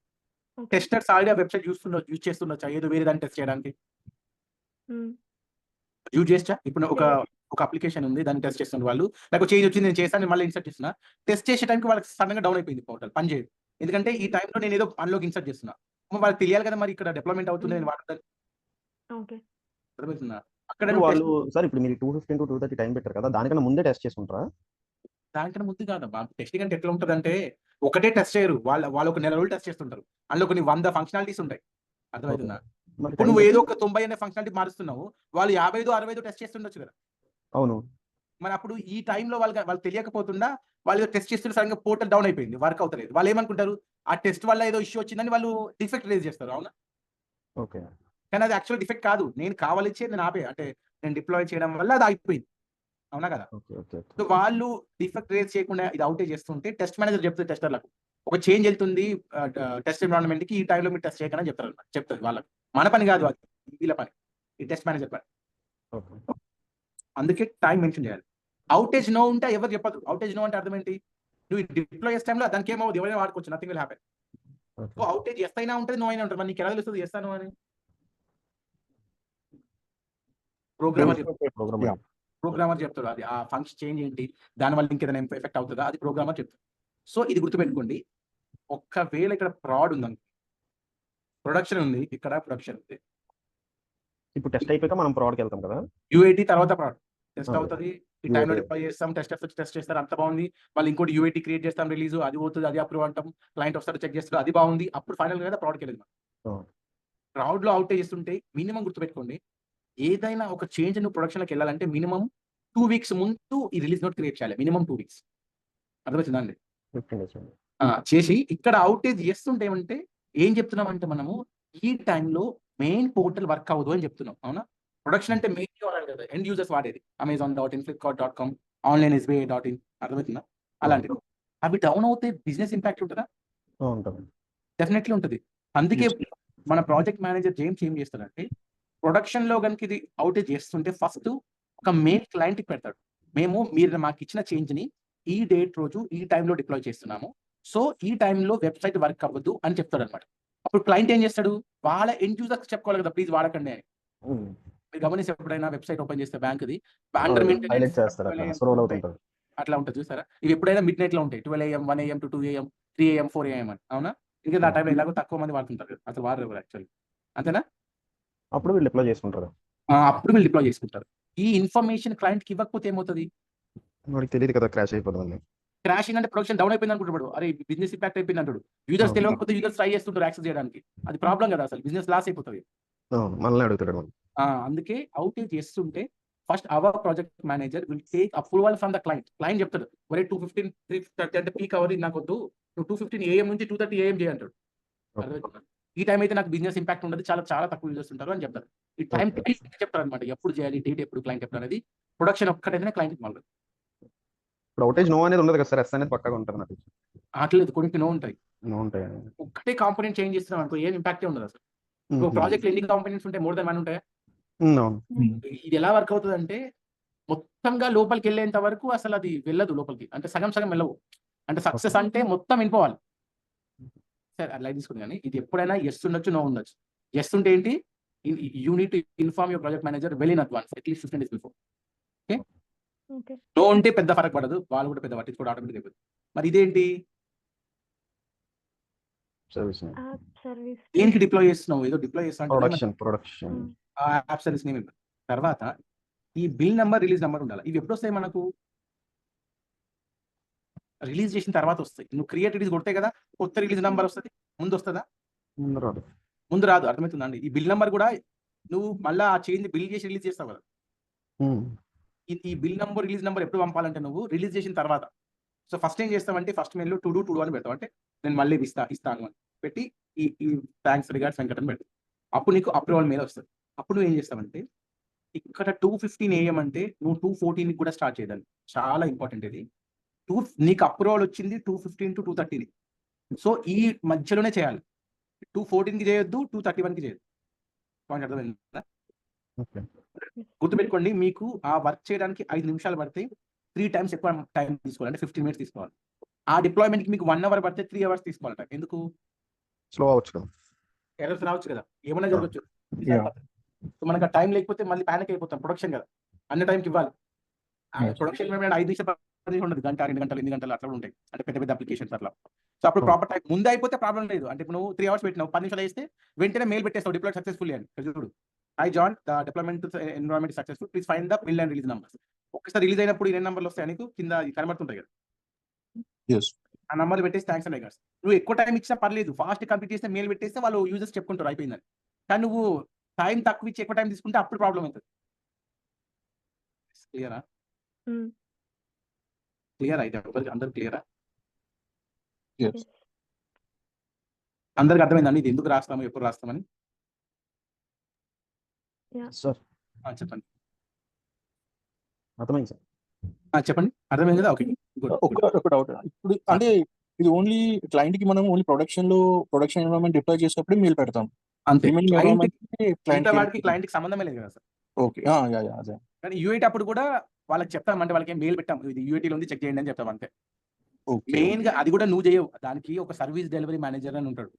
ఓకే. టెస్టర్స్ ఆల్రెడీ ఆ వెబ్సైట్ యూజ్ చేస్తుండొచ్చా, ఏదో వేరే దాన్ని టెస్ట్ చేయడానికి యూజ్ చేస్తా. ఇప్పుడు ఒక అప్లికేషన్ ఉంది, దాన్ని టెస్ట్ చేస్తున్న వాళ్ళు, నాకు చేంజ్ వచ్చింది, నేను చేస్తాను, మళ్ళీ ఇన్సర్ట్ చేస్తున్నా. టెస్ట్ చేసే టైంకి వాళ్ళకి సడన్ గా డౌన్ అయిపోయింది పోర్టల్, పని చేయదు. ఎందుకంటే ఈ టైంలో నేను ఏదో అందులోకి ఇన్సర్ట్ చేస్తున్నా. వాళ్ళకి తెలియాలి కదా మరి ఇక్కడ డెవలప్మెంట్ అవుతుంది, నేను వాడతాను. ఓకే. అర్థమవుతుందా? అక్కడ ఇప్పుడు వాళ్ళు సార్ ఇప్పుడు మీరు 2:15 to 2:30 టైం పెట్టారు కదా, దానికన్నా ముందే టెస్ట్ చేసుకుంటారా? దానికన్నా ముందు కాదమ్మా. టెస్టింగ్ అంటే ఎట్లా ఉంటదంటే ఒకటే టెస్ట్ చేయరు, వాళ్ళు ఒక నెల రోజులు టెస్ట్ చేస్తుంటారు. అందులో కొన్ని 100 ఫంక్షనాలిటీస్ ఉంటాయి. అర్థమవుతుందా? మరి ఇప్పుడు టైం నువ్వు ఏదో బట్టి ఒక 90 అనే ఫంక్షనాలిటీ మారుస్తున్నావు, వాళ్ళు 55, 60 టెస్ట్ చేస్తుండొచ్చు కదా. అవును. మరి అప్పుడు ఈ టైంలో వాళ్ళు తెలియకపోతుండా వాళ్ళు టెస్ట్ చేస్తున్న సడన్గా పోర్టల్ డౌన్ అయిపోయింది, వర్క్ అవుతలేదు. వాళ్ళు ఏమనుకుంటారు, ఆ టెస్ట్ వల్ల ఏదో ఇష్యూ వచ్చిందని వాళ్ళు డిఫెక్ట్ రేజ్ చేస్తారు. అవునా? ఓకే. కానీ అది యాక్చువల్ డిఫెక్ట్ కాదు, నేను కావాలిచ్చే నేను ఆపే, అంటే నేను డిప్లాయ్ చేయడం వల్ల అది ఆగిపోయింది. అవునా కదా? ఓకే. ఓకే. సో వాళ్ళు డిఫెక్ట్ రేజ్ చేయకుండా ఇది అవుటే చేస్తుంటే టెస్ట్ మేనేజర్ చెప్తుంది టెస్టర్లకు, ఒక చేంజ్ వెళ్తుంది టెస్ట్ ఎన్విరాన్మెంట్ కి, ఈ టైంలో మీరు టెస్ట్ చేయకుండా చెప్తారు వాళ్ళకి. మన పని కాదు, అది వీళ్ళ పని, ఈ టెస్ట్ మేనేజర్ పని. ఓకే. అందుకే టైం మెన్షన్ చేయాలి. అవుటేజ్ నో ఉంటే ఎవరు చెప్పదు. అవుటేజ్ నో అంటే అర్థం ఏంటి? నువ్వు డిప్లాయ్ చేసే టైంలో దానికి ఏమవుతుంది, ఎవరైనా వాడుకోవచ్చు, nothing will happen. So okay. Outages అయినా ఉంటుంది, నో అయినా ఉంటుంది. మరి నీకు ఎలా తెలుస్తుంది చేస్తాను అని? Programmer Yeah. ప్రోగ్రామర్ చెప్తాడు, అది ఆ ఫంక్షన్ చేంజ్ ఏంటి, దానివల్ల ఇంకేదైనా ఎఫెక్ట్ అవుతుందా, అది ప్రోగ్రామర్ చెప్తాడు. సో ఇది గుర్తుపెట్టుకోండి. ఒక్కవేళ ఇక్కడ ప్రాడ్ ఉందనుకో, ప్రొడక్షన్ ఉంది, ఇక్కడ ప్రొడక్షన్ ఉంది, ఇప్పుడు టెస్ట్ అయిపోయాక మనం ప్రాడ్కి వెళ్తాం కదా. యూఐటీ తర్వాత ప్రాడ్ టెస్ట్ అదే. అవుతుంది. ఈ టైంలో UAT. డిప్లాయ్ చేస్తాం, టెస్టర్స్ వచ్చి టెస్ట్ చేస్తారు, అంత బాగుంది. వాళ్ళు ఇంకోటి యూఐటీ క్రియేట్ చేస్తాం, రిలీజ్ అది పోతుంది, అది అప్రూవ్ అంటాం, క్లయింట్ వస్తారు, చెక్ చేస్తారు, అది బాగుంది. అప్పుడు ఫైనల్ గా ప్రాడ్కి వెళ్ళేది. అవును. ప్రాడ్ లో అవుటేజ్ చేస్తుంటే మినిమం గుర్తుపెట్టుకోండి, ఏదైనా ఒక చేంజ్ నువ్వు ప్రొడక్షన్ లోకి వెళ్ళాలంటే మినిమం 2 వీక్స్ ముందు ఈ రిలీజ్ నోట్ క్రియేట్ చేయాలి. Minimum 2 weeks. అర్థమవుతుందా అండి? 15 days అండి. చేసి ఇక్కడ అవుటేజ్ చేస్తుంటే ఏమంటే ఏం చెప్తున్నామంటే మనము ఈ టైంలో మెయిన్ పోర్టల్ వర్క్ అవ్వదు అని చెప్తున్నాం. అవునా? ప్రొడక్షన్ అంటే మెయిన్ వాడాలి కదా, ఎండ్ యూజర్స్ వాడేది Amazon.in, Flipkart.com, onlinesba.in. అర్థమవుతుందా? అలాంటివి అవి డౌన్ అవుతే బిజినెస్ ఇంపాక్ట్ ఉంటుందా? ఉంటుంది. డెఫినెట్లీ ఉంటుంది. అందుకే మన ప్రాజెక్ట్ మేనేజర్ జేమ్స్ ఏం చేస్తాడంటే ప్రొడక్షన్ లో కనుక ఇది అవుటేజ్ చేస్తుంటే ఫస్ట్ ఒక మెయిల్ క్లయింట్ కి పెడతాడు, మీరు మాకు ఇచ్చిన చేంజ్ ని ఈ డేట్ రోజు ఈ టైంలో డిప్లాయ్ చేస్తున్నాము, సో ఈ టైంలో వెబ్సైట్ వర్క్ అవ్వదు అని చెప్తాడు అనమాట. అప్పుడు క్లయింట్ ఏం చేస్తాడు, వాళ్ళ ఎండ్ యూజర్స్ చెప్పుకోవాలి కదా, ప్లీజ్ వాడకండి అని. మీరు గమనించి ఎప్పుడైనా వెబ్సైట్ ఓపెన్ చేస్తే బ్యాంక్ది అండర్ హైలైట్ చేస్తారు, అట్లా స్క్రోల్ అవుతుంటారు. అట్లా ఉంటుంది చూసారా? ఇవి ఎప్పుడైనా మిడ్ నైట్ లో ఉంటాయి, 12 AM, 1 AM to 2 AM, 3 AM, 4 AM అని. అవునా? ఇంకా ఆ టైంలో ఎలాగో తక్కువ మంది వాడుతుంటారు కదా, అసలు వాడరు ఎవరు యాక్చువల్లీ, అంతేనా? అప్పుడు వీళ్ళు అప్లై చేసుకుంటారు. అప్పుడు వీళ్ళు డిప్లాయ్ చేసుకుంటారు. ఈ ఇన్ఫర్మేషన్ క్లయింట్ కి ఇవ్వకపోతే ఏమవుతుంది? వాడికి తెలియదు కదా, క్రాష్ అయిపోతుంది. క్రాషింగ్ అంటే ప్రొడక్షన్ డౌన్ అయిపోయింది అనుకుంటాడు, అరే బిజినెస్ ఇంపాక్ట్ అయిపోయింది అంటాడు. యూజర్స్ తెలియకపోతే యూజర్స్ ట్రై చేస్తుంటారు యాక్సెస్ చేయడానికి, అది ప్రాబ్లం కదా, అసలు బిజినెస్ లాస్ అయిపోతుంది. మళ్ళీ అడుగుతాడు. అందుకే అవుటేజ్ చేస్తుంటే first our project manager will take approval from the client. Client చెప్తాడు, ఒరే 2:15, 3:30 అంటే పీక్ అవర్ నాకు వద్దు, నువ్వు 2:15 AM నుంచి 2:30 AM చేయంటాడు. ఈ టైం అయితే నాకు బిజినెస్ ఇంపాక్ట్ ఉండదు, చాలా చాలా తక్కువ యూజర్స్ ఉంటారు అని చెప్తారు. ఈ టైం చెప్తారు అనమాట, ఎప్పుడు చేయాలి, డేట్ ఎప్పుడు క్లయింట్ చెప్తారు అనేది. ప్రొడక్షన్ ఒక్కటైతే క్లయింట్ మళ్ళీ ఇప్పుడు అవుటేజ్ నో అనేది ఉండదు కదా సార్, ఎస్ అనేది పక్కాగా ఉంటుంది నాకు. అట్లేదు, కొన్ని నో ఉంటాయి. నో ఉంటాయి. ఒక్కటే కాంపోనెంట్ చేంజ్ చేస్తున్నాం అనుకో ఏం ఇంపాక్టే ఉండదు అసలు. ప్రాజెక్ట్ ఎన్ని కాంపోనెంట్స్ ఉంటాయి, మోర్ దెన్ 1 ఉంటాయా? ఇది ఎలా వర్క్ అవుతుంది అంటే మొత్తంగా లోపలికి వెళ్ళేంత వరకు అసలు అది వెళ్ళదు లోపలికి, అంటే సగం సగం వెళ్ళవు. అంటే సక్సెస్ అంటే మొత్తం వెళ్ళిపోవాలి. సరే అట్లా తీసుకుని, కానీ ఇది ఎప్పుడైనా ఎస్ ఉండొచ్చు, నో ఉండొచ్చు. ఎస్ ఉంటే ఏంటి, you need to inform your project manager well in advance, at least 15 days before. Okay, no ఉంటే పెద్ద ఫరక్ పడదు, వాళ్ళు కూడా పెద్ద పట్టించుకోవడం ఆటోమేటిక్ అయిపోతుంది. మరి ఇదేంటి, సర్వీస్ యాప్ సర్వీస్ దేనికి డిప్లాయ్ చేస్తున్నావు? ఏదో డిప్లాయ్ చేస్తా ప్రొడక్షన్ ఆ యాప్ సర్వీస్ నేమ్ తర్వాత ఈ బిల్ నెంబర్, రిలీజ్ నెంబర్ ఉండాలి. ఇవి ఎప్పుడు వస్తాయి మనకు? రిలీజ్ చేసిన తర్వాత వస్తాయి. నువ్వు క్రియేట్ రిలీజ్ కొడితే కదా కొత్త రిలీజ్ నెంబర్ వస్తుంది. ముందు వస్తుందా? ముందు రాదు. ముందు రాదు. అర్థమవుతుందండి? ఈ బిల్ నెంబర్ కూడా నువ్వు మళ్ళీ ఆ చేంజ్ బిల్ చేసి రిలీజ్ చేస్తావు కదా. ఈ బిల్ నెంబర్, రిలీజ్ నెంబర్ ఎప్పుడు పంపాలంటే నువ్వు రిలీజ్ చేసిన తర్వాత. సో ఫస్ట్ ఏం చేస్తావంటే ఫస్ట్ మెయిల్ టు డూ అని పెడతావు. అంటే నేను మళ్ళీ ఇస్తాను అని పెట్టి ఈ థ్యాంక్స్ రిగార్డ్స్ వెంకట్ అని పెడతావు. అప్పుడు నీకు అప్రూవల్ మెయిల్ వస్తుంది. అప్పుడు నువ్వు ఏం చేస్తావంటే ఇక్కడ 2:15 AM అంటే నువ్వు 2:14 కూడా స్టార్ట్ చేయాలి. చాలా ఇంపార్టెంట్ ఇది. నీకు అప్రూవల్ వచ్చింది 2:15 to 2:30. సో ఈ మధ్యలోనే చేయాలి. 2:14కి చేయొద్దు, 2:31కి చేయొద్దు. పాయింట్ అర్థమైందా? గుర్తుపెట్టుకోండి, మీకు ఆ వర్క్ చేయడానికి 5 నిమిషాలు పడితే 3 times ఎక్కువ టైం తీసుకోవాలి. అంటే 15 minutes తీసుకోవాలి. ఆ డిప్లాయ్మెంట్కి మీకు 1 hour పడితే 3 hours తీసుకోవాలి టైం. ఎందుకు? స్లో అవచ్చు కదా, ఎర్రర్స్ రావచ్చు కదా, ఏమైనా జరగచ్చు. Yeah. సో మనకు ఆ టైం లేకపోతే మళ్ళీ ప్యానిక్ అయిపోతాం. ప్రొడక్షన్ కదా, అన్ని టైంకి ఇవ్వాలి. ప్రొడక్షన్ 5 నిమిషాలు 10 నిమిషాలు ఉండదు, గంట 2 గంటలు 8 గంటలు అట్లా ఉంటాయి. అంటే పెద్ద పెద్ద అప్లికేషన్స్ అట్లా. సో అప్పుడు ప్రాపర్ టైం ముందే అయిపోతే ప్రాబ్లం లేదు. అంటే ఇప్పుడు నువ్వు 3 hours పెట్టినావు, 10 నిమిషాలు వేస్తే వెంటనే మెయిల్ పెట్టేస్తావు డిప్లాయ్ సక్సెస్ఫుల్లీ అని. చూడు, I join the deployment environment successful, please find the bill and release numbers. ఒక్కసారి రిలీజ్ అయినప్పుడు ఎన్ని నెంబర్లు వస్తాయి నీకు కింద కనబడుతుంటాయి కదా, Yes. ఆ నెంబర్లు పెట్టేసి థ్యాంక్స్ అండ్ రిగార్డ్స్. నువ్వు ఎక్కువ టైం ఇచ్చినా పర్లేదు, ఫాస్ట్ కంప్లీట్ చేస్తే మెయిల్ పెట్టేస్తే వాళ్ళు యూజర్స్ చెప్పుకుంటారు అయిపోయిందని. కానీ నువ్వు టైం తక్కువ ఇచ్చి ఎక్కువ టైం తీసుకుంటే అప్పుడు ప్రాబ్లం అవుతుంది. క్లియరా? క్లియర్ అయితే అందరు క్లియరా? Yes. అందరికి అర్థమైందండి ఇది ఎందుకు రాస్తాము, ఎప్పుడు రాస్తామని? సార్ చెప్పండి. అర్థమైంది సార్. చెప్పండి, అర్థమైంది కదా? ఓకే, ఒక డౌట్. ఇప్పుడు అంటే ఇది ఓన్లీ క్లయింట్ కి మనం ఓన్లీ ప్రొడక్షన్ ఎన్విరాన్మెంట్ డిప్లాయ్ చేసినప్పుడు మెయిల్ పెడతాం. అంతే. క్లయింట్ వాడికి క్లయింట్ కి సంబంధమే లేదు కదా సార్. ఓకే. అదే. కానీ యూఐటీ అప్పుడు కూడా వాళ్ళకి చెప్తాం, అంటే వాళ్ళకి మెయిల్ పెట్టాం, ఇది యూఐటీలో ఉంది చెక్ చేయండి అని చెప్తాం అంతే. మెయిన్ గా అది కూడా నువ్వు చేయవు, దానికి ఒక సర్వీస్ డెలివరీ మేనేజర్ అని ఉంటాడు.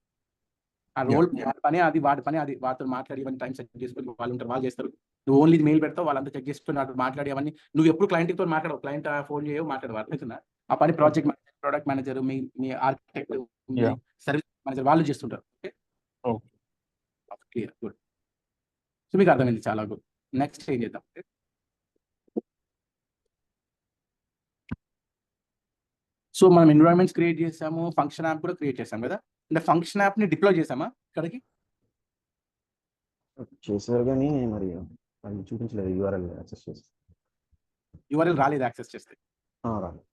ఆ రోల్ పని అది, వాడి పని అది, వాటితో మాట్లాడి ఇవన్నీ టైం సెట్ చేసుకుని వాళ్ళు ఉంటారు, వాళ్ళు చేస్తారు. నువ్వు ఓన్లీ మెయిల్ పెడతావు, వాళ్ళంతా చెక్ చేసుకుని మాట్లాడి అవన్నీ. నువ్వు ఎప్పుడు క్లయింట్ తో మాట్లాడవు, క్లయింట్ ఫోన్ చేయవు, మాట్లాడవు. అర్థమవుతుందా? ఆ పని ప్రాజెక్ట్ మేనేజర్, ప్రొడక్ట్ మేనేజర్, మీ ఆర్కిటెక్ట్, సర్వీస్ మేనేజర్ వాళ్ళు చేస్తుంటారు. Okay, clear, good. సో మీకు అర్థమైంది, చాలా గుడ్. నెక్స్ట్ ఏం చేద్దాం? సో మనం ఎన్విరాన్మెంట్స్ క్రియేట్ చేసాము, ఫంక్షన్ యాప్ కూడా క్రియేట్ చేసాం కదా. అంటే ఫంక్షన్ యాప్ ని డిప్లాయ్ చేసామా ఇక్కడికి? చేశారు కానీ మరి అది చూపించలేదు. యూఆర్ఎల్ యాక్సెస్ చేసి యూఆర్ఎల్ రాలేదు యాక్సెస్ చేస్తే. రాలేదు.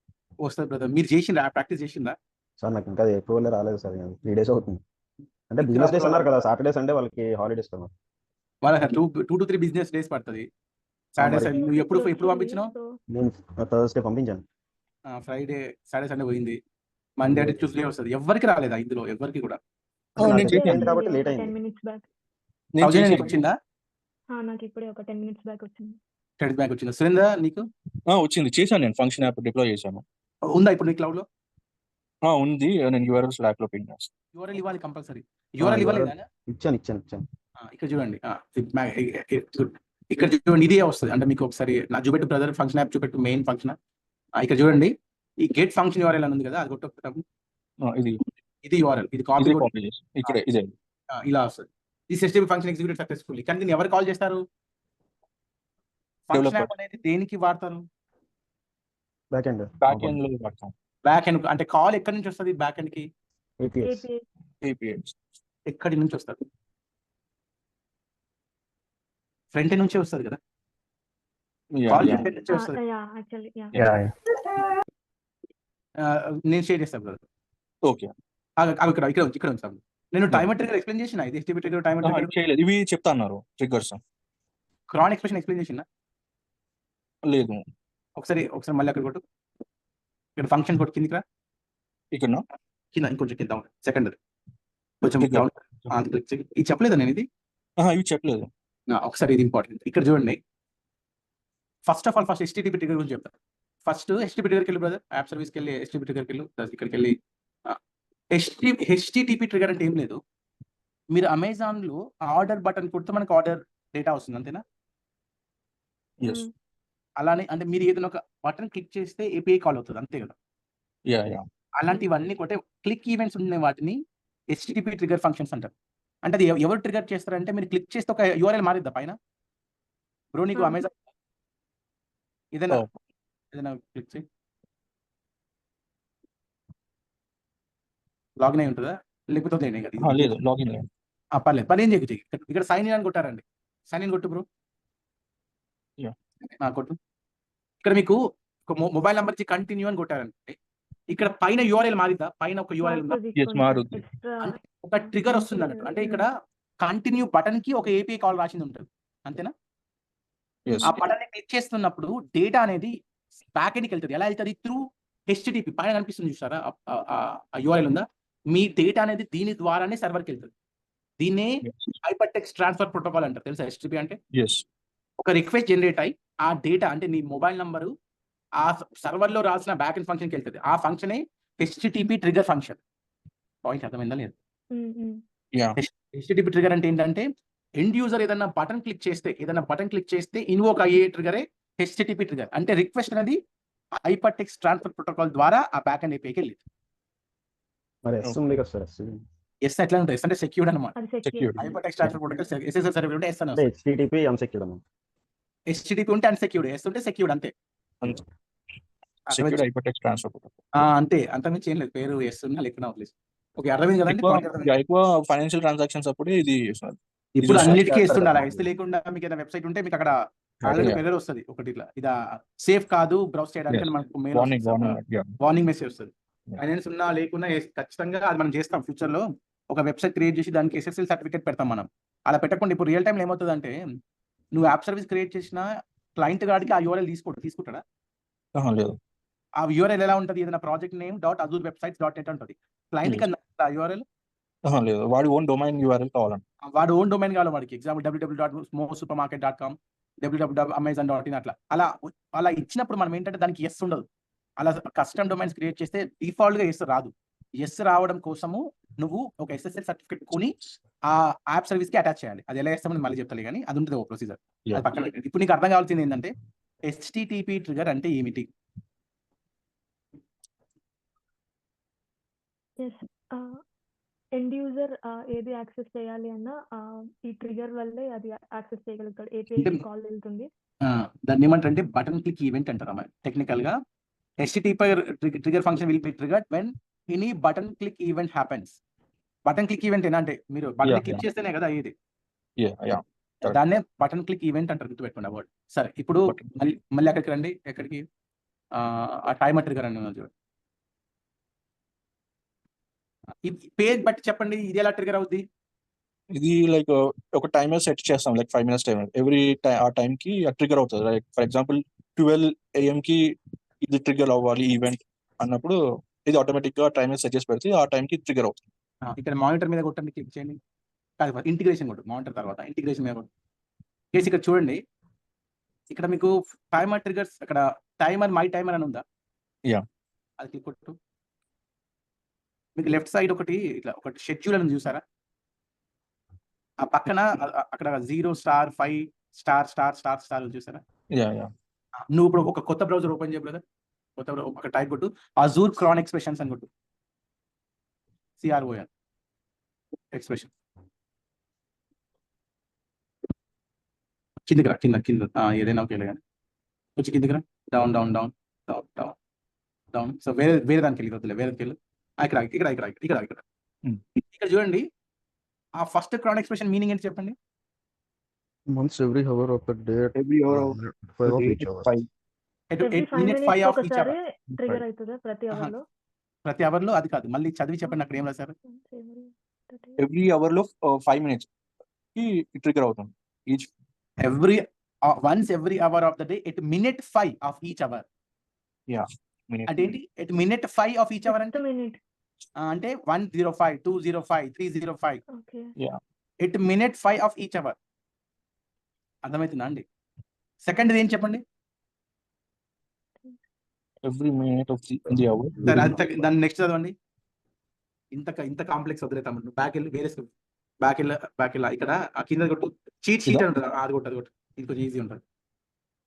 వస్తుంది బ్రదర్, మీరు చేసిండ్రా, ప్రాక్టీస్ చేసిందా? సార్ నాకు ఇంకా అప్రూవల్ రాలేదు సార్. 3 days అవుతుంది. అంటే బిజినెస్ డేస్ అన్నారు కదా, సాటర్డే సండే వాళ్ళకి హాలిడేస్ కదా. వాళ్ళ 2 to 3 బిజినెస్ డేస్ పడుతుంది. సాటర్డే సండే నువ్వు ఎప్పుడు పంపించినావు? నేను థర్స్డే పంపించాను. ఫ్రైడే, సాటర్డే సండే పోయింది, మండే అంటే ట్యూస్డే వస్తుంది. ఎవరికి రాలేదా ఇందులో? ఎవరికి కూడా కాబట్టి లేట్ అయింది. 10 minutes బ్యాక్ వచ్చిందా? నాకు ఇప్పుడే ఒక 10 minutes బ్యాక్ వచ్చింది. 10 బ్యాక్ వచ్చిందా? సురేంద్ర నీకు వచ్చింది, చేశాను నేను. ఫంక్షన్ యాప్ డిప్లాయ్ చేశాను. ఉందా ఇప్పుడు నీ క్లౌడ్ లో? ఉంది, నేను యూఆర్ఎల్ స్లాక్ లో పింగ్ చేస్తాను. యూఆర్ఎల్ ఇవ్వాలి కంపల్సరీ. యూఆర్ఎల్ ఇవ్వలేదా? ఇచ్చాను. ఇక్కడ చూడండి, ఇక్కడ చూడండి, ఇదే వస్తుంది. అంటే మీకు ఒకసారి నా చూపెట్టు బ్రదర్, ఫంక్షన్ యాప్ చూపెట్టు, మెయిన్ ఫంక్షన్. ఇక్కడ చూడండి, ఈ గెట్ ఫంక్షన్ యూఆర్ఎల్ అని ఉంది కదా, అది కొట్టు. ఇది యూఆర్ఎల్, ఇది కాపీ ఇక్కడ ఇదే ఇలా వస్తుంది. ఈ సిస్టమ్ ఫంక్షన్ ఎగ్జిక్యూట్ సక్సెస్ఫుల్లీ. కానీ దీన్ని ఎవరు కాల్ చేస్తారు? ఫంక్షన్ యాప్ అనేది దేనికి వాడతారు? బ్యాక్ ఎండ్ లో వాడతాం. బ్యాక్ ఎండ్ అంటే కాల్ ఎక్కడి నుంచి వస్తుంది? బ్యాక్ ఎండ్ కి API ఎక్కడి నుంచి వస్తుంది? ఫ్రంట్ ఎండ్ నుంచే వస్తుంది కదా. నేను షేర్ చేస్తాను బ్రదర్. ఓకే, ఇక్కడ ఉంచాను. నేను టైమర్ ట్రిగ్గర్ ఎక్స్ప్లెయిన్ చేసిన, ఇది HTTP ట్రిగ్గర్, టైమర్ ట్రిగ్గర్ చేయలేదు. ఇవి చెప్తా అన్నారు ట్రిగ్గర్స్. క్రాన్ ఎక్స్ప్రెషన్ ఎక్స్ప్లెయిన్ చేసిన లేదు. ఒకసారి మళ్ళీ అక్కడ కొట్టు. ఇక్కడ ఫంక్షన్ కొట్టు, కిందికి రా. ఇక్కడ కింద ఇంకొంచెం కింద సెకండ్ కొంచెం ఇది చెప్పలేదా నేను? ఇది ఇవి చెప్పలేదు. ఒకసారి ఇది ఇంపార్టెంట్. ఇక్కడ చూడండి, first of all HTTP trigger గురించి చెప్తాను. ఫస్ట్ HTTP ట్రిగ్గర్కి వెళ్ళి బ్రదర్, యాప్ సర్వీస్కి వెళ్ళి HTTP ట్రిగ్గర్కి వెళ్ళు. ఇక్కడికి వెళ్ళి HTTP ట్రిగ్గర్ అంటే ఏం లేదు, మీరు అమెజాన్లో ఆర్డర్ బటన్ కొడితే మనకు ఆర్డర్ డేటా వస్తుంది, అంతేనా? అలానే అంటే మీరు ఏదైనా ఒక బటన్ క్లిక్ చేస్తే API కాల్ అవుతుంది, అంతే కదా. అలాంటివన్నీ కొట్టే క్లిక్ ఈవెంట్స్ ఉండే వాటిని హెచ్టిటిపి ట్రిగర్ ఫంక్షన్స్ అంటారు. అంటే అది ఎవరు ట్రిగర్ చేస్తారంటే మీరు క్లిక్ చేస్తే ఒక యూఆర్ఎల్ మారిద్దా పైన? బ్రో నీకు ఆ. అమెజాన్ ఏదైనా Oh. ఏదైనా క్లిక్ చేయి. లాగిన్ అయి ఉంటుందా? లేకపోతే వదిలేయండి ఇక. లేదు లాగిన్ పర్లేదు పని ఏం చేయకు చెయ్యి. ఇక్కడ సైన్ ఇన్ అని కొట్టారండి. సైన్ ఇన్ కొట్టు బ్రో. Yeah. కొట్టు. ఇక్కడ మీకు ఒక మొబైల్ నెంబర్ ఇచ్చి కంటిన్యూ అని కొట్టారంటే ఇక్కడ పైన యూఆర్ఎల్ మారిద్దా? పైన ఒక యూఆర్ఎల్ ఉందా? మారుతుంది Yes, కొంచెం మారుద్ది. ఎక్స్ట్రా. అంటే ఒక ట్రిగర్ వస్తుంది అన్నట్టు. అంటే ఇక్కడ కంటిన్యూ బటన్ కి ఒక ఏపీఐ కాల్ రాసింది ఉంటుంది. అంతేనా? Yes. ఆ బటన్ క్లిక్ చేస్తున్నప్పుడు డేటా అనేది బ్యాక్ ఎండ్కి వెళ్తుంది. ఎలా వెళ్తుంది? త్రూ హెచ్టిటిపి పైన కనిపిస్తుంది చూసారా? ఆ యూఆర్ఎల్ ఉందా? మీ డేటా అనేది దీని ద్వారానే సర్వర్కి వెళ్తుంది. దీన్నే హైపర్ టెక్స్ట్ ట్రాన్స్ఫర్ ప్రోటోకాల్ అంటారు. తెలుసా హెచ్టిటిపి అంటే? Yes. ఒక రిక్వెస్ట్ జనరేట్ అయ్యి ఆ డేటా అంటే నీ మొబైల్ నంబరు ఆ సర్వర్ లో రాసిన బ్యాక్ ఎండ్ ఫంక్షన్కి వెళ్తుంది. ఆ ఫంక్షనే హెచ్టిటిపి ట్రిగర్ ఫంక్షన్. పాయింట్ అర్థమైందా లేదు? Yeah. హెచ్టిటిపి ట్రిగర్ అంటే ఏంటంటే ఎండ్ యూజర్ ఏదైనా బటన్ క్లిక్ చేస్తే ఇన్వోక్ అయ్యే ట్రిగరే హెచ్టిటిపి ట్రిగర్. అంటే రిక్వెస్ట్ అనేది హైపర్ టెక్స్ట్ ట్రాన్స్ఫర్ ప్రోటోకాల్ ద్వారా ఆ బ్యాక్ ఎండ్ ఏపీఐకి వెళ్ళింది. మరి ఎస్ ఉంది కదా సార్, ఎస్ ఎస్ ఎట్లా ఉంటుంది? ఎస్ అంటే సెక్యూర్డ్ అనమాట. అది secure. Secured. Hyper text transfer protocol SSL server ఉంటే ఎస్ అని అంటే వస్తుంది. హెచ్టిటిపి అన్సెక్యూర్డ్ అన్నమాట. హెచ్టిటిపి ఉంటే అన్సెక్యూర్డ్, ఎస్ ఉంటే సెక్యూర్డ్ అంతే. Secured hyper text transfer. అంతే, అంతకుమించి ఏం లేదు. పేరు ఎస్ ఉన్నా లేకున్నా వదిలేసి. ఓకే, అర్థమైంది కదండి? point అర్థమైంది. ఎక్కువ ఫైనాన్షియల్ ట్రాన్సాక్షన్స్ అప్పుడు ఇది ఇప్పుడు ఇది అన్నిటికీ చేస్తారు వేస్తుండాలి. కదా. ఎస్ లేకుండా మీకు ఏదైనా వెబ్సైట్ ఉంటే మీకు అక్కడ Yeah. ఆల్రెడీ ఎర్రర్ వస్తుంది ఒకటి ఇట్లా. ఇది సేఫ్ కాదు బ్రౌజ్ చేయడానికి Yes. మనకు మెయిల్ వార్నింగ్ మెసేజ్ వస్తుంది. Yeah. ఫైనాన్స్ ఉన్నా లేకున్నా ఖచ్చితంగా అది మనం చేస్తాం. ఫ్యూచర్ లో ఒక వెబ్సైట్ క్రియేట్ చేసి దానికి ఎస్ఎస్ఎల్ సర్టిఫికేట్ పెడతాం మనం. అలా పెట్టకుండా ఇప్పుడు రియల్ టైంలో ఏమవుతుందంటే నువ్వు యాప్ సర్వీస్ క్రియేట్ చేసిన క్లయింట్ గాడికి ఆ యూఆర్ఎల్ తీసుకుంటాడా? లేదు. ఆ యూఆర్ఎల్ ఎలా ఉంటుంది? ఏదైనా ప్రాజెక్ట్ నేమ్ .azurewebsites.net ఉంటుంది. క్లయింట్ కి ఆ యూఆర్ఎల్ లేదు, వాడి ఓన్ డొమైన్ యూఆర్ఎల్ కావాలండి. వాడు ఓన్ డొమైన్ కావాలి వాడికి. ఎగ్జాంపుల్ www.mosupermarket.com, www.amazon.in అలా ఇచ్చినప్పుడు మనం ఏంటంటే దానికి ఎస్ ఉండదు. అలా కస్టమ్ డొమైన్స్ క్రియేట్ చేస్తే డిఫాల్ట్ గా ఎస్ రాదు. ఎస్ రావడం కోసము నువ్వు ఒక ఎస్ఎస్ఎల్ సర్టిఫికేట్ కొని ఆ యాప్ సర్వీస్ కి అటాచ్ చేయాలి. అది ఎలా చేస్తామని మళ్ళీ చెప్తాను కానీ అది ఉంటుంది ఒక ప్రొసీజర్. అది పక్కన పెట్టండి. ఇప్పుడు నీకు అర్థం కావాల్సింది ఏంటంటే హెచ్టిటిపి ట్రిగర్ అంటే ఏమిటి? ఎండ్ యూజర్ ఏది యాక్సెస్ చేయాలి అన్నా ఈ ట్రిగర్ వల్లే అది యాక్సెస్ చేయగలుగుతాడు. ఏపీఐ కాల్ వెళ్తుంది. దాన్ని ఏమంటారంటే బటన్ క్లిక్ ఈవెంట్ అంటారు అమ్మాయి టెక్నికల్ గా. HTTP trigger function will be triggered when any button click event happens. Button click event ఏనా అంటే మీరు బటన్ క్లిక్ చేస్తేనే కదా అయ్యేది. దాన్నే బటన్ క్లిక్ ఈవెంట్ అంటారు, గుర్తుపెట్టుకోండి ఆ వర్డ్. సరే, ఇప్పుడు మళ్ళీ అక్కడికి రండి. ఎక్కడికి? ఆ టైమర్ ట్రిగర్ అని చూడండి. ఈ పేజ్ బట్టి చెప్పండి, ఇది ఎలా ట్రిగర్ అవుద్ది? ఇది లైక్ ఒక టైమర్ సెట్ చేస్తాం, లైక్ 5 minutes టైమర్. ఆ టైం కి ట్రిగర్ అవుతుంది. లైక్ ఫర్ ఎగ్జాంపుల్ 12 AM కి ఇది ట్రిగర్ అవ్వాలి ఈవెంట్ అన్నప్పుడు ఇది ఆటోమేటిక్ గా టైమర్ సెట్ చేసి పెడితే ఆ టైం కి ట్రిగర్ అవుతుంది. ఇక్కడ మానిటర్ మీద కొట్టండి, క్లిక్ చేయండి. కాదు, ఇంటిగ్రేషన్ కొట్టు. మానిటర్ తర్వాత ఇంటిగ్రేషన్ మీద కొట్టు. కేసు ఇక్కడ చూడండి, ఇక్కడ మీకు టైమర్ ట్రిగర్స్, అక్కడ టైమర్ మై టైమర్ అని ఉందా? అది క్లిక్ కొట్టు. మీకు లెఫ్ట్ సైడ్ ఒకటి ఇట్లా ఒకటి షెడ్యూల్ అని చూసారా? ఆ పక్కన అక్కడ 0 star 5 star star star star చూసారా? నువ్వు ఇప్పుడు ఒక కొత్త బ్రౌజర్ ఓపెన్ చేయ బ్రదర్. కొత్త ఒక టైప్ కొట్టు, అజూర్ క్రాన్ ఎక్స్ప్రెషన్స్ అని కొట్టు. CRON expression. కిందికి రా, కింద ఏదైనా ఒకేలే కానీ వచ్చి కిందికి రా. Down down down down down down. So వేరే దానికి వెళ్ళి వద్దులే, వేరేకి వెళ్ళు. ఇక్కడ చూడండి, ఆ ఫస్ట్ క్రాన్ ఎక్స్ప్రెషన్ మీనింగ్ ఏంటి చెప్పండి? Once every hour of the day, Every hour of 5 of each hour. Every 5 minute 5 minutes of each hour. ఒకసారి ట్రిగర్ అవుతుందా ప్రతి అవర్ లో? ప్రతి అవర్ లో అది కాదు, మళ్ళీ చదివి చెప్పండి అక్కడ ఏం రాశారు? ఎవ్రీ అవర్ లో 5 minutes కి ట్రిగర్ అవుతుంది. Each once every hour of the day at minute 5 of each hour. అంటే ఏంటి? at minute 5 of each hour అంటే మినిట్ అంటే 105 205 305. Okay. at minute 5 of each hour. అర్థమవుతుందా అండి? సెకండ్ ఏం చెప్పండి? Every minute of the hour. దాన్ని నెక్స్ట్ చదవండి. ఇంత కాంప్లెక్స్ వదిలేతాం. బ్యాక్ వెళ్ళి వేరే బ్యాక్ వెళ్ళి ఇక్కడ ఆ కింద కొట్టు. చీట్ షీట్ అంటారు, అది కొట్టు. ఇది కొంచెం ఈజీ ఉంటుంది.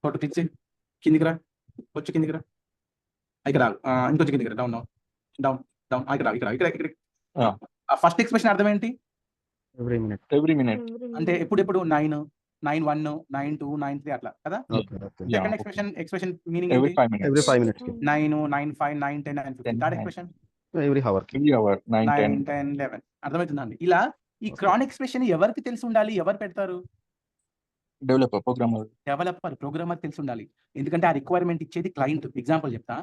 కొట్టు, క్లిక్ చేయి. కిందికి రా, వచ్చి కిందికి రా. ఇక్కడ ఇంకొంచెం కిందికి రా. Down down down down. ఇక్కడ ఫస్ట్ ఎక్స్ప్రెషన్ అర్థం ఏంటి? Every minute. Every minute. అంటే ఎప్పుడు 9, 9:1, 9:2, 9:3 అట్లా కదా? Okay. Okay. Yeah. Second expression meaning every ఏంటి? 5 minutes. ఎవ్రీ 5 minutes కి. 9, 9:05, 9:10, 9:15. థర్డ్ ఎక్స్ప్రెషన్ ఎవ్రీ హవర్ కి. Every hour 9, 10. 9, 10, 11. అర్థమవుతుందండి? ఇలా ఈ క్రానిక్ ఎక్స్ప్రెషన్ ఎవరికి తెలిసి ఉండాలి? ఎవరు పెడతారు? Developer, programmer. డెవలపర్, ప్రోగ్రామర్ తెలిసి ఉండాలి. ఎందుకంటే ఆ రిక్వైర్మెంట్ ఇచ్చేది క్లయింట్. ఎగ్జాంపుల్ చెప్తా.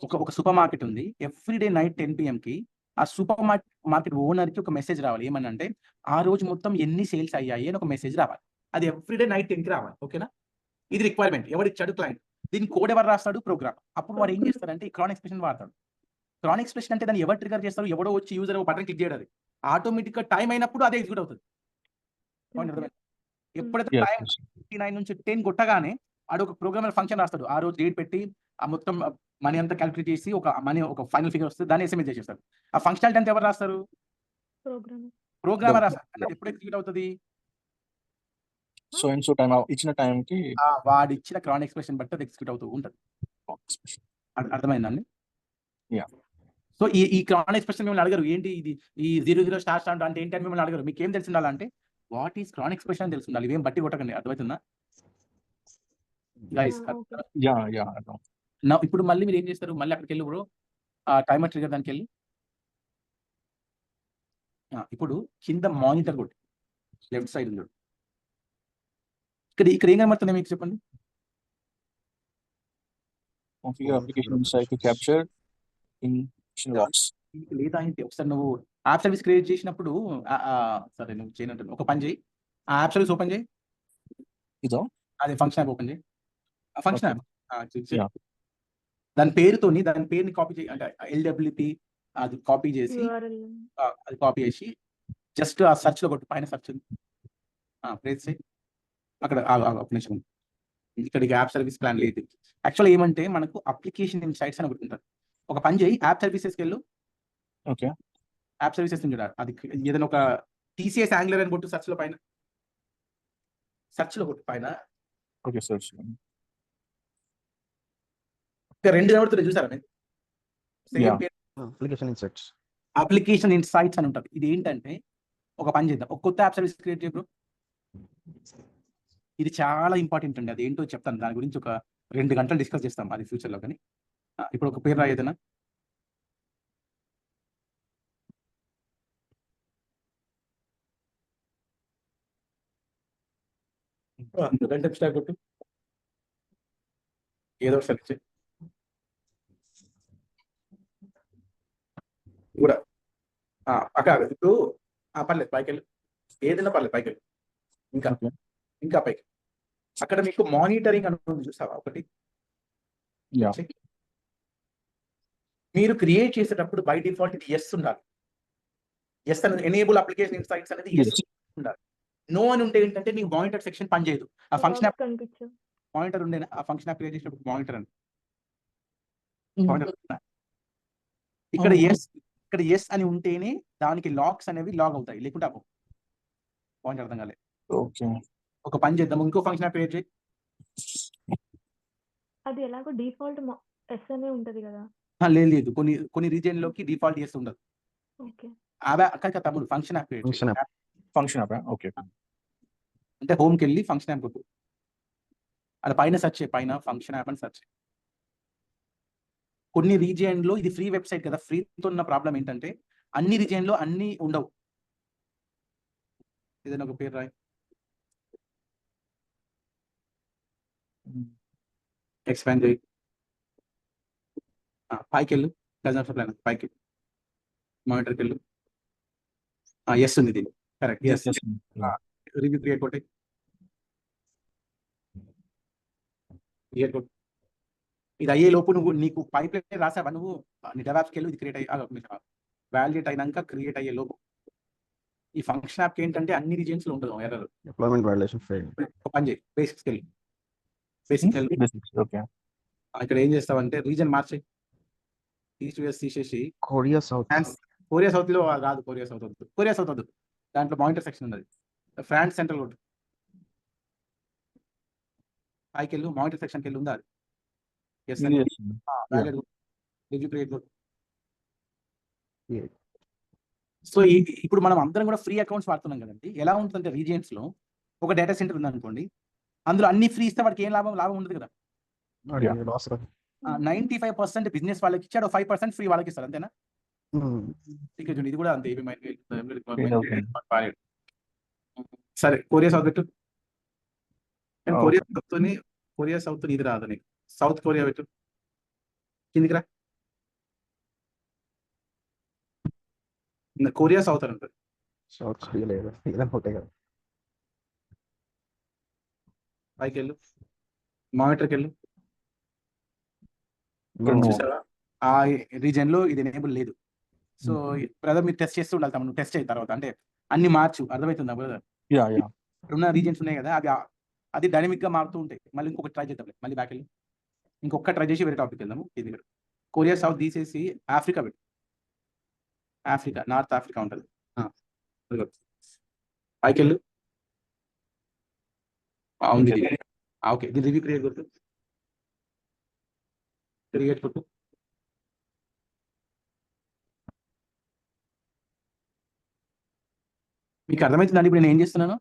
ఒక సూపర్ మార్కెట్ ఉంది. ఎవ్రీడే నైట్ 10 PMకి ఆ సూపర్ మార్కెట్ ఓనర్‌కి ఒక మెసేజ్ రావాలి. ఏమనంటే ఆ రోజు మొత్తం ఎన్ని సేల్స్ అయ్యాయి అని ఒక మెసేజ్ రావాలి. అది ఎవ్రీడే నైట్ 10కి రావాలి. ఓకేనా? ఇది రిక్వైర్మెంట్. ఎవరిచ్చాడు? క్లయింట్. దీని కోడ్ ఎవరు రాస్తాడు? ప్రోగ్రామర్. అప్పుడు వాడు ఏం చేస్తాడంటే ఈ క్రానిక్ ఎక్స్ప్రెషన్ వాడతాడు. క్రానిక్ ఎక్స్ప్రెషన్ అంటే దాన్ని ఎవరు ట్రిగ్గర్ చేస్తారు? ఎవడో వచ్చి యూజర్ బటన్ క్లిక్ చేయడు. అది ఆటోమేటిక్‌గా టైం అయినప్పుడు అదే ఎగ్జిక్యూట్ అవుతుంది. పాయింట్ అర్థమైందా? ఎప్పుడైతే Yes, టైం yes. 9 నుంచి 10 కొట్టగానే ఆడు ఒక ప్రోగ్రామర్ ఫంక్షన్ రాస్తాడు. ఆ రోజు డేట్ పెట్టి ఆ మొత్తం మనీ అంతా క్యాలిక్యులేట్ చేసి ఒక ఫైనల్ ఫిగర్ వస్తుంది. దాన్ని ఎస్ఎంఎస్ చేసేస్తాడు. ఆ ఫంక్షనాలిటీ అంతా ఎవరు రాస్తారు? ప్రోగ్రామర్ రాస్తాడు. అంటే ఎప్పుడు ఎగ్జిక్యూట్ అవుతుంది? సో అండ్ సో టైం ఇచ్చిన టైంకి వాడు ఇచ్చిన క్రానిక్ ఎక్స్ప్రెషన్ బట్టి అది ఎగ్జిక్యూట్ అవుతూ ఉంటుంది. అర్థమైందండి? Yeah. సో ఈ క్రానిక్ ఎక్స్ప్రెషన్ మిమ్మల్ని అడగరు. ఏంటి ఇది ఈ 00 స్టార్ అంటే ఏంటి అని మిమ్మల్ని అడగరు. మీకు ఏం తెలిసి ఉండాలంటే వాట్ ఈస్ క్రానిక్ ఎక్స్ప్రెషన్ తెలిసి ఉండాలి. ఇవేం బట్టి కొట్టకండి. అర్థమవుతుందా? Guys yeah. ఇప్పుడు మళ్ళీ మీరు ఏం చేస్తారు? మళ్ళీ అక్కడికి వెళ్ళి బ్రో టైమర్ ట్రిగ్గర్ దానికి వెళ్ళి ఇప్పుడు కింద మానిటర్ కొట్టి లెఫ్ట్ సైడ్ ఉంది. ఇక్కడ ఏం కనబడుతుంది మీకు చెప్పండి? Configure application insight to capture in logs. లేదా ఏంటి ఒకసారి నువ్వు యాప్ సర్వీస్ క్రియేట్ చేసినప్పుడు సరే నువ్వు చేయనంటాను. ఒక పని చేయి. ఆ యాప్ సర్వీస్ ఓపెన్ చేయి. ఇదో అది ఫంక్షన్ యాప్ ఓపెన్ చేయి. ఆ ఫంక్షన్ Okay. App Yeah. దాని పేరుని కాపీ చేయి. అంటే LWP అది కాపీ చేసి అది కాపీ చేసి జస్ట్ ఆ సెర్చ్ లో కొట్టు. పైన సెర్చ్ ప్రెస్ చేయి. అక్కడ ఒక నిమిషం. ఇక్కడికి యాప్ సర్వీస్ ప్లాన్ లేదు. యాక్చువల్ ఏమంటే మనకు అప్లికేషన్ ఇన్సైట్స్ అని ఒకటి ఉంటుంది. ఒక పని చేయి. యాప్ సర్వీసెస్కి వెళ్ళు. ఓకే. యాప్ సర్వీసెస్ చూడాలి. అది ఏదైనా ఒక TCS యాంగులర్ అని కొట్టు. సెర్చ్ లో కొట్టు పైన. Okay search. రెండు కనబడుతున్నాయి చూసారా మీరు? Yeah. Application insights. Application insights అని ఉంటుంది. ఇది ఏంటంటే ఒక పని చేద్దాం. ఒక కొత్త యాప్ సర్వీస్ క్రియేట్ చేయరు. ఇది చాలా ఇంపార్టెంట్ అండి. అది ఏంటో చెప్తాను. దాని గురించి ఒక 2 గంటలు డిస్కస్ చేస్తాం అది ఫ్యూచర్లో. కానీ ఇప్పుడు ఒక పేరు రాయేదనా? కొట్టు. ఏదో ఒకటి సెర్చ్ కూడా అక్కడ ఇప్పుడు పర్లేదు పైకి వెళ్ళు. ఏదైనా పర్లేదు పైకి వెళ్ళు. ఇంకా పైకి. అక్కడ మీకు మానిటరింగ్ అని ఉంది చూస్తావా ఒకటి? Yeah. మీరు క్రియేట్ చేసేటప్పుడు బై డిఫాల్ట్ ఇది ఎస్ ఉండాలి. ఎస్ అని ఎనేబుల్ అప్లికేషన్ ఇన్సైట్స్ అనేది ఎస్ ఉండాలి. నో అని ఉంటే ఏంటంటే నీకు మానిటర్ సెక్షన్ పనిచేయదు. ఆ ఫంక్షన్ యాప్ మానిటర్ ఉండేనా? ఆ ఫంక్షన్ యాప్ క్రియేట్ చేసినప్పుడు మానిటర్ అని ఇక్కడ ఎస్ అని ఉంటేనే దానికి లాక్స్ అనేవి లాగ్ అవుతాయి. లేకుంటే అవ్వవు. పాయింట్ అర్థం కాలేదు. ఓకే. ఒక పని చేద్దాం. ఇంకో ఫంక్షన్ యాప్ క్రియేట్ చేయి. అది ఎలాగో డిఫాల్ట్ ఎస్ అనే ఉంటది కదా? లేదు. కొన్ని రీజియన్ లోకి డిఫాల్ట్ ఎస్ ఉండదు. ఓకే. అక్కడ తమ్ముడు function app create function app. Function app. Okay. అంటే హోమ్కి వెళ్ళి ఫంక్షన్ యాప్ కొట్టు. అలా పైన సెర్చ్ చేయి. పైన ఫంక్షన్ యాప్ అని సెర్చ్ చేయి. కొన్ని రీజియన్ లో ఇది ఫ్రీ వెబ్సైట్ కదా. ఫ్రీతో ఉన్న ప్రాబ్లం ఏంటంటే అన్ని రీజియన్ లో అన్ని ఉండవు. ఏదైనా ఒక పేరు రాయి. ఎక్స్పాండ్ చేయి. పైకి వెళ్ళు. ప్లాన్ పైకి మానిటర్కి వెళ్ళు. ఎస్ ఉంది దీన్ని. కరెక్ట్. ఎస్. రివ్యూ క్రియేట్ కొట్టి. ఇది అయ్యే లోపు నీకు పైప్ లైన్ రాసావా నువ్వు? నీ డెవాప్స్కి వెళ్ళి ఇది క్రియేట్ వ్యాలిడేట్ అయినాక క్రియేట్ అయ్యే లోపు ఈ ఫంక్షన్ యాప్కి ఏంటంటే అన్ని రీజియన్స్ లో ఉంటుంది ఎర్రర్. Deployment validation fail. ఒక పని చేయి. బేసిక్స్కి వెళ్ళి ఓకే. ఇక్కడ ఏం చేస్తావంటే రీజన్ మార్చి ఈస్ట్ వెస్ట్ తీసేసి కొరియా సౌత్. కొరియా సౌత్ లో రాదు. కొరియా సౌత్ వద్దు. దాంట్లో మానిటర్ సెక్షన్ ఉన్నది. ఫ్రాన్స్ సెంట్రల్ రోడ్ పైకి వెళ్ళు. మానిటర్ సెక్షన్కి వెళ్ళి ఉందా? అది ఎస్ రివ్యూ క్రియేట్ సో ఇప్పుడు మనం అందరం కూడా ఫ్రీ అకౌంట్స్ వాడుతున్నాం కదండి. ఎలా ఉంటుందంటే రీజియన్స్ లో ఒక డేటా సెంటర్ ఉందనుకోండి, అందులో అన్ని ఫ్రీ ఇస్తే వాడికి ఏం లాభం ఉండదు కదా. Yeah. లాస్ కదా. 95% బిజినెస్ వాళ్ళకి ఇచ్చాడు, 5% ఫ్రీ వాళ్ళకి ఇస్తారు, అంతేనా? ఇక్కడ చూడండి, ఇది కూడా అంతే. Okay. సరే, కొరియా సౌత్ పెట్టు. కానీ Okay. కొరియా సౌత్ ఇది రాదు నీకు. సౌత్ కొరియా పెట్టు, కిందికి రా. కొరియా సౌత్ అని ఉంటుంది. సౌత్ కొరియా లేదు, ఏదైనా ఒకటే కదా. పైకి వెళ్ళు, మానిటర్కి వెళ్ళు. ఇక్కడ no. చూసావా, ఆ రీజన్ లో ఇది ఎనేబుల్ లేదు. సో బ్రదర్, మీరు టెస్ట్ చేస్తూ ఉండాలి తమ్ముడు. నువ్వు టెస్ట్ అయిన తర్వాత అంటే అన్ని మార్చు, అర్థమవుతుందా బ్రదర్? Yeah. ఇప్పుడున్న రీజన్స్ ఉన్నాయి కదా, అది డైనమిక్ గా మారుతూ ఉంటాయి. మళ్ళీ ఇంకొక ట్రై చేద్దాం, మళ్ళీ బ్యాక్ వెళ్ళి ఇంకొక ట్రై చేసి వేరే టాపిక్ వెళ్దాము. ఇది కొరియా సౌత్ తీసేసి ఆఫ్రికా పెట్టు. ఆఫ్రికా, నార్త్ ఆఫ్రికా ఉంటుంది. పైకి వెళ్ళు. ఉంది. ఓకే, దీని రివ్యూ క్రియేట్ కొట్టు. క్రియేట్ కొట్టు. మీకు అర్థమవుతుందండి ఇప్పుడు నేను ఏం చేస్తున్నాను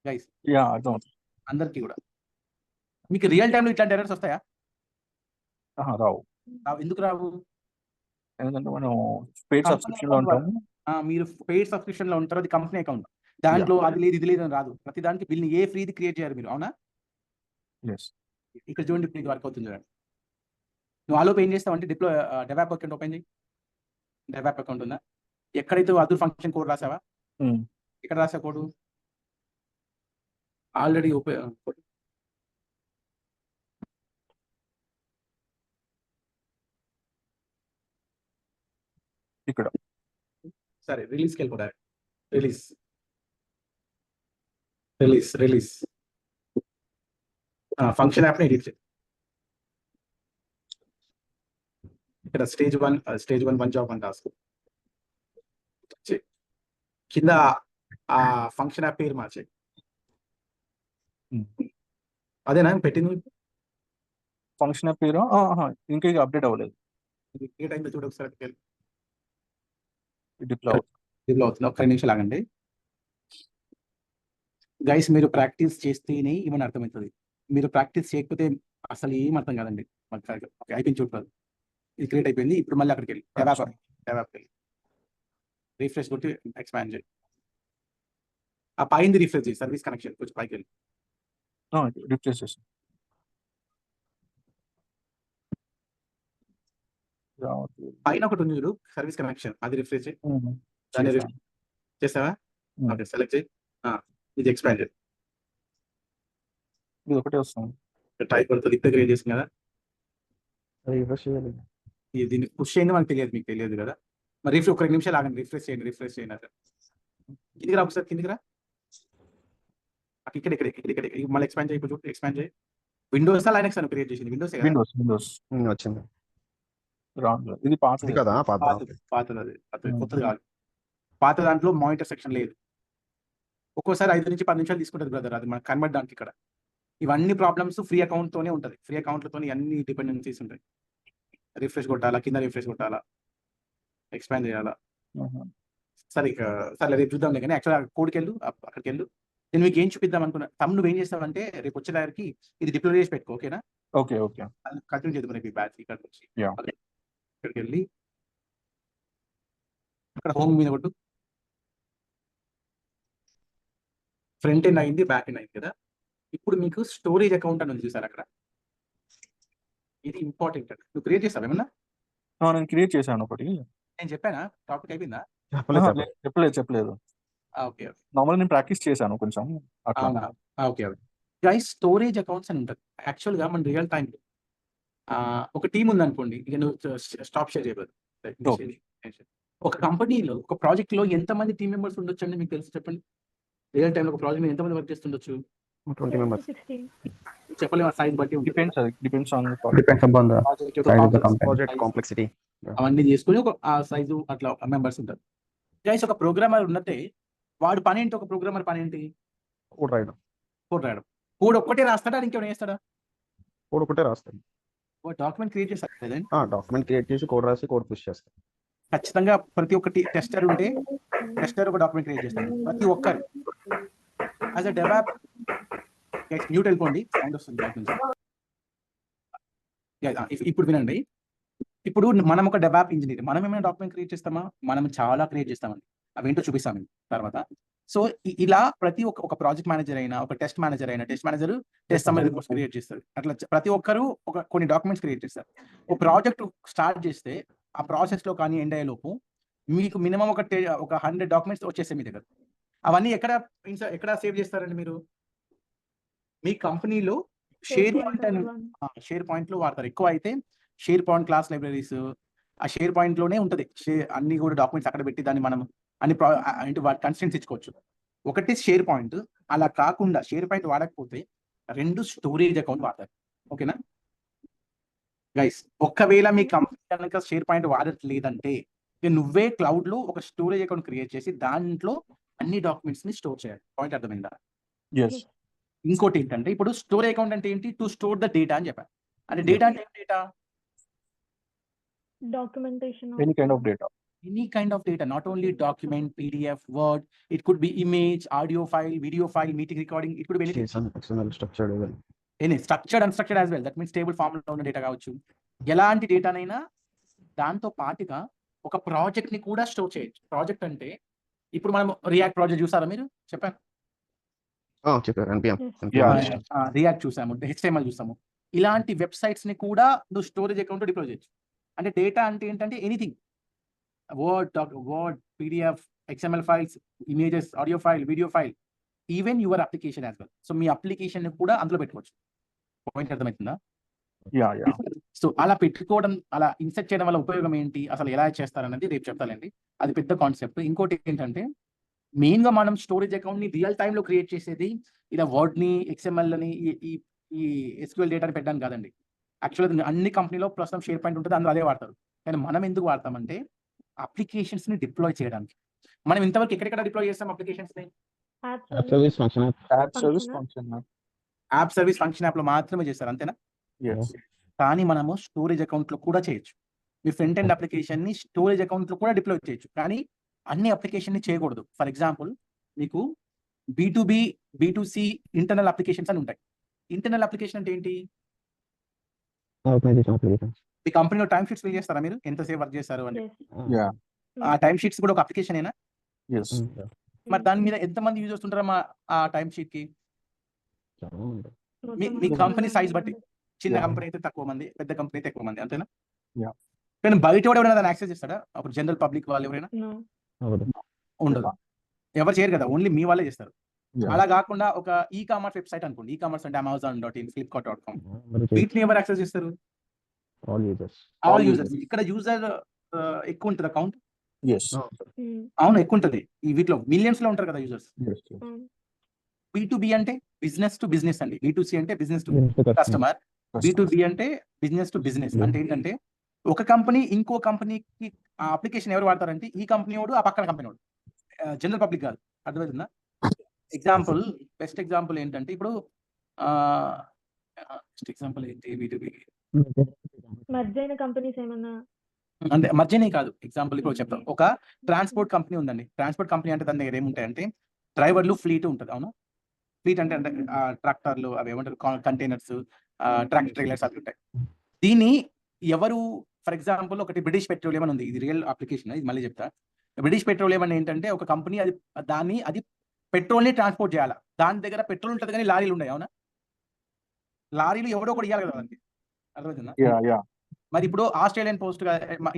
గైస్? Yeah, అర్థమవుతుంది. అందరికీ కూడా మీకు రియల్ టైంలో ఇట్లాంటి ఎర్రర్స్ వస్తాయా? రావు. ఎందుకు రావు? ఎందుకంటే మనం పెయిడ్ సబ్స్క్రిప్షన్ లో ఉంటాము. మీరు పెయిడ్ సబ్స్క్రిప్షన్ లో ఉంటారు, అది కంపెనీ అకౌంట్. దాంట్లో అది లేదు ఇది లేదు అని రాదు. ప్రతి దానికి బిల్ని ఏ ఫ్రీది క్రియేట్ చేయాలి మీరు, అవునా? Yes. ఇక్కడ చూడండి, ఇప్పుడు ఇది వర్క్ అవుతుంది చూడండి. నువ్వు ఆలోపు ఏం చేస్తావు అంటే డెవాప్ అకౌంట్ ఓపెన్ చేయి. డెవాప్ అకౌంట్ ఉందా? ఎక్కడైతే అదర్ ఫంక్షన్ కోడ్ రాసావా, ఇక్కడ రాసా కోడ్ ఆల్రెడీ ఇక్కడ సరే, రిలీజ్కి వెళ్ళిపోతారు. రిలీజ్ ఫంక్షన్ యాప్ ని ఎడిట్ చేయి. ఇక్కడ స్టేజ్ 1 జాబ్ అని రాసుకో. కింద ఆ ఫంక్షన్ యాప్ పేరు మార్చే. అదేనా పెట్టింది ఫంక్షన్ పేరు? ఇంకా అప్డేట్ అవ్వలేదు. ఏ టైంలో చూడ ఒకసారి. డిప్లాయ్ అవుతుంది. ఒక్క నిమిషం ఆగండి గైస్. మీరు ప్రాక్టీస్ చేస్తేనే ఏమని అర్థమవుతుంది. మీరు ప్రాక్టీస్ చేయకపోతే అసలు ఏం అర్థం కాదండి. అయిపోయింది చూడదు. ఇది క్రియేట్ అయిపోయింది. ఇప్పుడు మళ్ళీ అక్కడికి వెళ్ళి డెవాప్ వెళ్ళి రిఫ్రెష్ కొట్టి ఎక్స్పాండ్ చేయి. ఆ పైంది రిఫ్రెష్ చేయి, సర్వీస్ కనెక్షన్ కొంచెం పైకి వెళ్ళి రిప్లేస్ చేసి పైన ఒకటి ఉంది చూడు, సర్వీస్ కనెక్షన్, అది రిఫ్రెష్ చేయి. దాన్ని చేస్తావా? ఓకే, సెలెక్ట్ చేయి. ఇది ఎక్స్పాండ్ చేయి. ఇది ఒకటే వస్తుంది. టైప్ పడుతుంది. ఇప్పుడు క్రియేట్ చేసింది కదా, రిఫ్రెష్ చేయాలి. దీన్ని పుష్ చేయండి. మనకు తెలియదు, మీకు తెలియదు కదా. మరి ఒక 2 నిమిషాలు ఆగండి. రిఫ్రెష్ చేయండి అసలు. కిందికి రా ఒకసారి, కిందికి రా. ఇక్కడ మళ్ళీ ఎక్స్పాండ్ చేయి. ఇప్పుడు ఎక్స్పాండ్ చేయి. విండోస్ లైనక్స్ అని క్రియేట్ చేసింది. విండోస్ వచ్చింది. ఇది పాతది కదా, పాతది. కొత్తది కాదు. పాత దాంట్లో మానిటర్ సెక్షన్ లేదు. ఒక్కోసారి 5 నుంచి 10 నిమిషాలు తీసుకుంటుంది బ్రదర్, అది మనకు కన్వర్ట్ దానికి. ఇక్కడ ఇవన్నీ ప్రాబ్లమ్స్ ఫ్రీ అకౌంట్ తోనే ఉంటుంది. ఫ్రీ అకౌంట్లతో అన్ని డిపెండెన్సీస్ ఉంటాయి. రిఫ్రెష్ కొట్టాలా, కింద రిఫ్రెష్ కొట్టాలా, ఎక్స్పాండ్ చేయాలా. సరే రేపు చూద్దాంలే. కానీ యాక్చువల్గా కోడ్కి వెళ్ళు, అక్కడికి వెళ్ళు. నేను మీకు ఏం చూపిద్దాం అనుకున్నా. నువ్వు ఏం చేస్తావంటే రేపు వచ్చే దగ్గరికి ఇది డిప్లాయ్ చేసి పెట్టుకో, ఓకేనా? ఓకే కంటిన్యూ చేద్దాం రేపు ఈ బ్యాచ్. ఇక్కడికి వచ్చి ఇక్కడికి వెళ్ళి అక్కడ హోమ్ మీద కొట్టు. ఫ్రంట్ ఎండ్ అయింది, బ్యాక్ ఎండ్ అయింది కదా. ఇప్పుడు మీకు స్టోరేజ్ అకౌంట్ అని ఉంది చూసారు అక్కడ. ఇది ఇంపార్టెంట్. నువ్వు క్రియేట్ చేస్తావు ఏమన్నా? నేను క్రియేట్ చేశాను ఒకటి. నేను చెప్పానా? టాపిక్ అయిపోయిందా? చెప్పలేదు. ఓకే, నార్మల్ నేను ప్రాక్టీస్ చేశాను కొంచెం. ఓకే గైస్, స్టోరేజ్ అకౌంట్స్ అని ఉంటుంది. యాక్చువల్గా మన రియల్ టైం ఒక టీం ఉంది అనుకోండి. ఇక నువ్వు స్టాప్ షేర్ చేయబోదు. ఒక కంపెనీలో, ఒక ప్రాజెక్ట్ లో ఎంతమంది టీం మెంబర్స్ ఉండొచ్చు అండి మీకు తెలుసు? చెప్పండి. రియల్ టైంలో ఒక ప్రాజెక్ట్ ఎంతమంది వర్క్ చేస్తుండొచ్చు? 20 members. చెప్పలేము, సైజ్ బట్టి డిపెండ్స్ ఆన్ ప్రాజెక్ట్ కాంప్లెక్సిటీ. అవన్నీ చేసుకుని ఒక ఆ సైజు అట్లా మెంబర్స్ ఉంటారు. గైస్, ఒక ప్రోగ్రామర్ ఉన్నట్టే వాడు పని ఏంటి? ఒక ప్రోగ్రామర్ పని ఏంటి? కోడ్ రాయడం. కోడ్ ఒక్కటే రాస్తాడా, ఇంకేమైనా చేస్తాడా? కోడ్ ఒకటే రాస్తాడు. డాక్యుమెంట్ క్రియేట్ చేస్తాడు. డాక్యుమెంట్ క్రియేట్ చేసి కోడ్ రాసి కోడ్ పుష్ చేస్తాడు. ఖచ్చితంగా ప్రతి ఒక్కటి టెస్టర్ ఉంటే టెస్టర్ ఒక డాక్యుమెంట్ క్రియేట్ చేస్తాడు. ప్రతి ఒక్కరు యాజ్ అ డెవలప్ మ్యూట్ వెళ్ళిపోండి, సౌండ్ వస్తుంది బయట నుంచి. ఇప్పుడు వినండి. ఇప్పుడు మనం ఒక డెవలప్ ఇంజనీర్, మనం ఏమైనా డాక్యుమెంట్ క్రియేట్ చేస్తామా? మనం చాలా క్రియేట్ చేస్తామండి. అవేంటో చూపిస్తాం తర్వాత. సో ఇలా ప్రతి ఒక ప్రాజెక్ట్ మేనేజర్ అయినా, ఒక టెస్ట్ మేనేజర్ అయినా, test manager test summary reports create చేస్తారు. అట్లా ప్రతి ఒక్కరు కొన్ని డాక్యుమెంట్స్ క్రియేట్ చేస్తారు. ఒక ప్రాజెక్ట్ స్టార్ట్ చేస్తే ఆ ప్రాసెస్ లో కానీ ఎండ్ అయ్యేలోపు మీకు మినిమం ఒక 100 డాక్యుమెంట్స్ వచ్చేస్తాయి మీ దగ్గర. అవన్నీ ఎక్కడ సేవ్ చేస్తారండి మీరు? మీ కంపెనీలో షేర్ పాయింట్ లో వాడతారు. ఎక్కువ అయితే షేర్ పాయింట్ క్లాస్ లైబ్రరీస్, ఆ షేర్ పాయింట్ లోనే ఉంటది. అన్ని కూడా డాక్యుమెంట్స్ అక్కడ పెట్టి దాన్ని మనం అన్ని కన్స్టెంట్స్ ఇచ్చుకోవచ్చు. ఒకటి షేర్ పాయింట్, అలా కాకుండా షేర్ పాయింట్ వాడకపోతే 2 స్టోరేజ్ అకౌంట్ వాడతారు. ఓకేనా గైస్? ఒకవేళ మీ కంపెనీ కనుక షేర్ పాయింట్ వాడట్లేదంటే నువ్వే క్లౌడ్ లో ఒక స్టోరేజ్ అకౌంట్ క్రియేట్ చేసి దాంట్లో అన్ని డాక్యుమెంట్స్ ని స్టోర్ చేయాలి. పాయింట్ అర్థమైందా? ఇంకోటి ఏంటంటే, ఇప్పుడు స్టోరేజ్ అకౌంట్ అంటే ఏంటి? టు స్టోర్ ద డేటా అని చెప్పాను. అంటే డేటా అంటే ఏం data? documentation Any kind of data. Any kind of data, not only document, PDF, Word, it could be image, audio file, video file, meeting recording, it could be anything. XML structured even. Any structured, unstructured as well. That means table form లో ఉన్న data కావచ్చు. ఎలాంటి డేటానైనా దాంతో పాటుగా ఒక project ని కూడా store చేయొచ్చు. ప్రాజెక్ట్ అంటే ఇప్పుడు మనం రియాక్ట్ ప్రాజెక్ట్ చూసారా మీరు? చెప్పాను. చెప్పారు NPM. రియాక్ట్ చూసాము, HTML చూసాము. ఇలాంటి వెబ్సైట్స్ ని కూడా నువ్వు స్టోరేజ్ అకౌంట్ డిప్లాయ్ చేయొచ్చు. అంటే డేటా అంటే ఏంటంటే anything, word, PDF, XML files, images, audio file, video file, even your application as well. So me application ని కూడా అందులో పెట్టుకోవచ్చు. పాయింట్ అర్థమవుతుందా? సో అలా పెట్టుకోవడం, అలా ఇన్సెర్ట్ చేయడం వల్ల ఉపయోగం ఏంటి, అసలు ఎలా చేస్తారన్నది రేపు చెప్తానండి. అది పెద్ద కాన్సెప్ట్. ఇంకోటి ఏంటంటే, మెయిన్ గా మనం స్టోరేజ్ అకౌంట్ ని రియల్ టైమ్ లో క్రియేట్ చేసేది ఇలా వర్డ్ ని, XML అని, ఈ SQL డేటాని పెట్టడానికి కాదండి. యాక్చువల్గా అన్ని కంపెనీలో ప్రస్తుతం షేర్ పాయింట్ ఉంటుంది, అందులో అదే వాడతారు. కానీ మనం ఎందుకు వాడతామంటే అప్లికేషన్స్ ని డిప్లాయ్ చేయడానికి. మనం ఇంతవరకు ఎక్కడెక్కడ డిప్లాయ్ చేస్తాం అప్లికేషన్స్ ని? App service function app. App service function app లో మాత్రమే చేస్తారు, అంతేనా? కానీ మనము స్టోరేజ్ అకౌంట్ లో కూడా చేయొచ్చు. మీ ఫ్రంట్ ఎండ్ అప్లికేషన్ ని స్టోరేజ్ అకౌంట్ లో కూడా డిప్లాయ్ చేయొచ్చు, కానీ అన్ని అప్లికేషన్ ని చేయకూడదు. ఫర్ ఎగ్జాంపుల్, మీకు B2B, B2C ఇంటర్నల్ అప్లికేషన్స్ అని ఉంటాయి. ఇంటర్నల్ అప్లికేషన్ అంటే ఏంటి? మీ కంపెనీలో టైం షీట్స్ ఫిల్ చేస్తారా మీరు? ఎంతసేపు వర్క్ చేస్తారు అని. ఆ టైం షీట్స్ కూడా ఒక అప్లికేషన్ ఏనా? మరి దాని మీద ఎంతమంది యూజర్స్ ఉంటారా ఆ టైం షీట్ కి? మీ కంపెనీ సైజ్ బట్టి, చిన్న కంపెనీ అయితే తక్కువ మంది, పెద్ద కంపెనీ అయితే ఎక్కువ మంది, అంతేనా? కానీ బయట ఎవరైనా దాన్ని యాక్సెస్ చేస్తారా? అప్పుడు జనరల్ పబ్లిక్ వాళ్ళు ఎవరైనా? ఉండదు, ఎవరు చేయరు కదా, ఓన్లీ మీ వాళ్ళే చేస్తారు. అలా కాకుండా ఒక కామర్స్ వెబ్సైట్ అనుకోండి, కామర్స్ అంటే Amazon.in, Flipkart.com, వీటిని ఎవరు యాక్సెస్ చేస్తారు? All users. ఇక్కడ యూజర్ ఎక్కువ ఉంటుంది అకౌంట్. అవును, ఎక్కువ ఉంటుంది. ఈ వీటిలో మిలియన్స్ లో ఉంటారు కదా యూజర్స్. B2B అంటే బిజినెస్ టు బిజినెస్ అండి. B2C అంటే బిజినెస్ టు కస్టమర్. B2B అంటే బిజినెస్ టు బిజినెస్. అంటే ఏంటంటే ఒక కంపెనీ ఇంకో కంపెనీకి ఆ అప్లికేషన్ ఎవరు వాడతారంటే ఈ కంపెనీ వాడు, ఆ పక్కన కంపెనీ వాడు, జనరల్ పబ్లిక్ కాదు. అర్థమవుతుందా? ఎగ్జాంపుల్, బెస్ట్ ఎగ్జాంపుల్ ఏంటంటే, ఇప్పుడు బెస్ట్ ఎగ్జాంపుల్ ఏంటి? B2B మర్జ్ అయిన కంపెనీస్ ఏమన్నా అంటే మధ్యనే కాదు. ఎగ్జాంపుల్ ఇప్పుడు చెప్తాం. ఒక ట్రాన్స్పోర్ట్ కంపెనీ ఉందండి. ట్రాన్స్పోర్ట్ కంపెనీ అంటే దాని దగ్గర ఏముంటాయంటే డ్రైవర్లు, ఫ్లీట్ ఉంటుంది. అవునా? ఫ్లీట్ అంటే ట్రాక్టర్లు, అవి ఏమంటారు, కంటైనర్స్, ట్రాక్టర్ ట్రైలర్స్ అవి ఉంటాయి. దీన్ని ఎవరు, ఫర్ ఎగ్జాంపుల్ ఒకటి బ్రిటిష్ పెట్రోలియం అని ఉంది. ఇది రియల్ అప్లికేషన్, ఇది మళ్ళీ చెప్తా. బ్రిటిష్ పెట్రోలియం అని ఏంటంటే ఒక కంపెనీ, అది పెట్రోల్ ని ట్రాన్స్పోర్ట్ చేయాలి. దాని దగ్గర పెట్రోల్ ఉంటుంది కానీ లారీలు ఉన్నాయి. అవునా? లారీలు ఎవడో ఒకటి ఇవ్వాలి కదా దానికి. అర్థమవుతుందా? మరి ఇప్పుడు Australian post,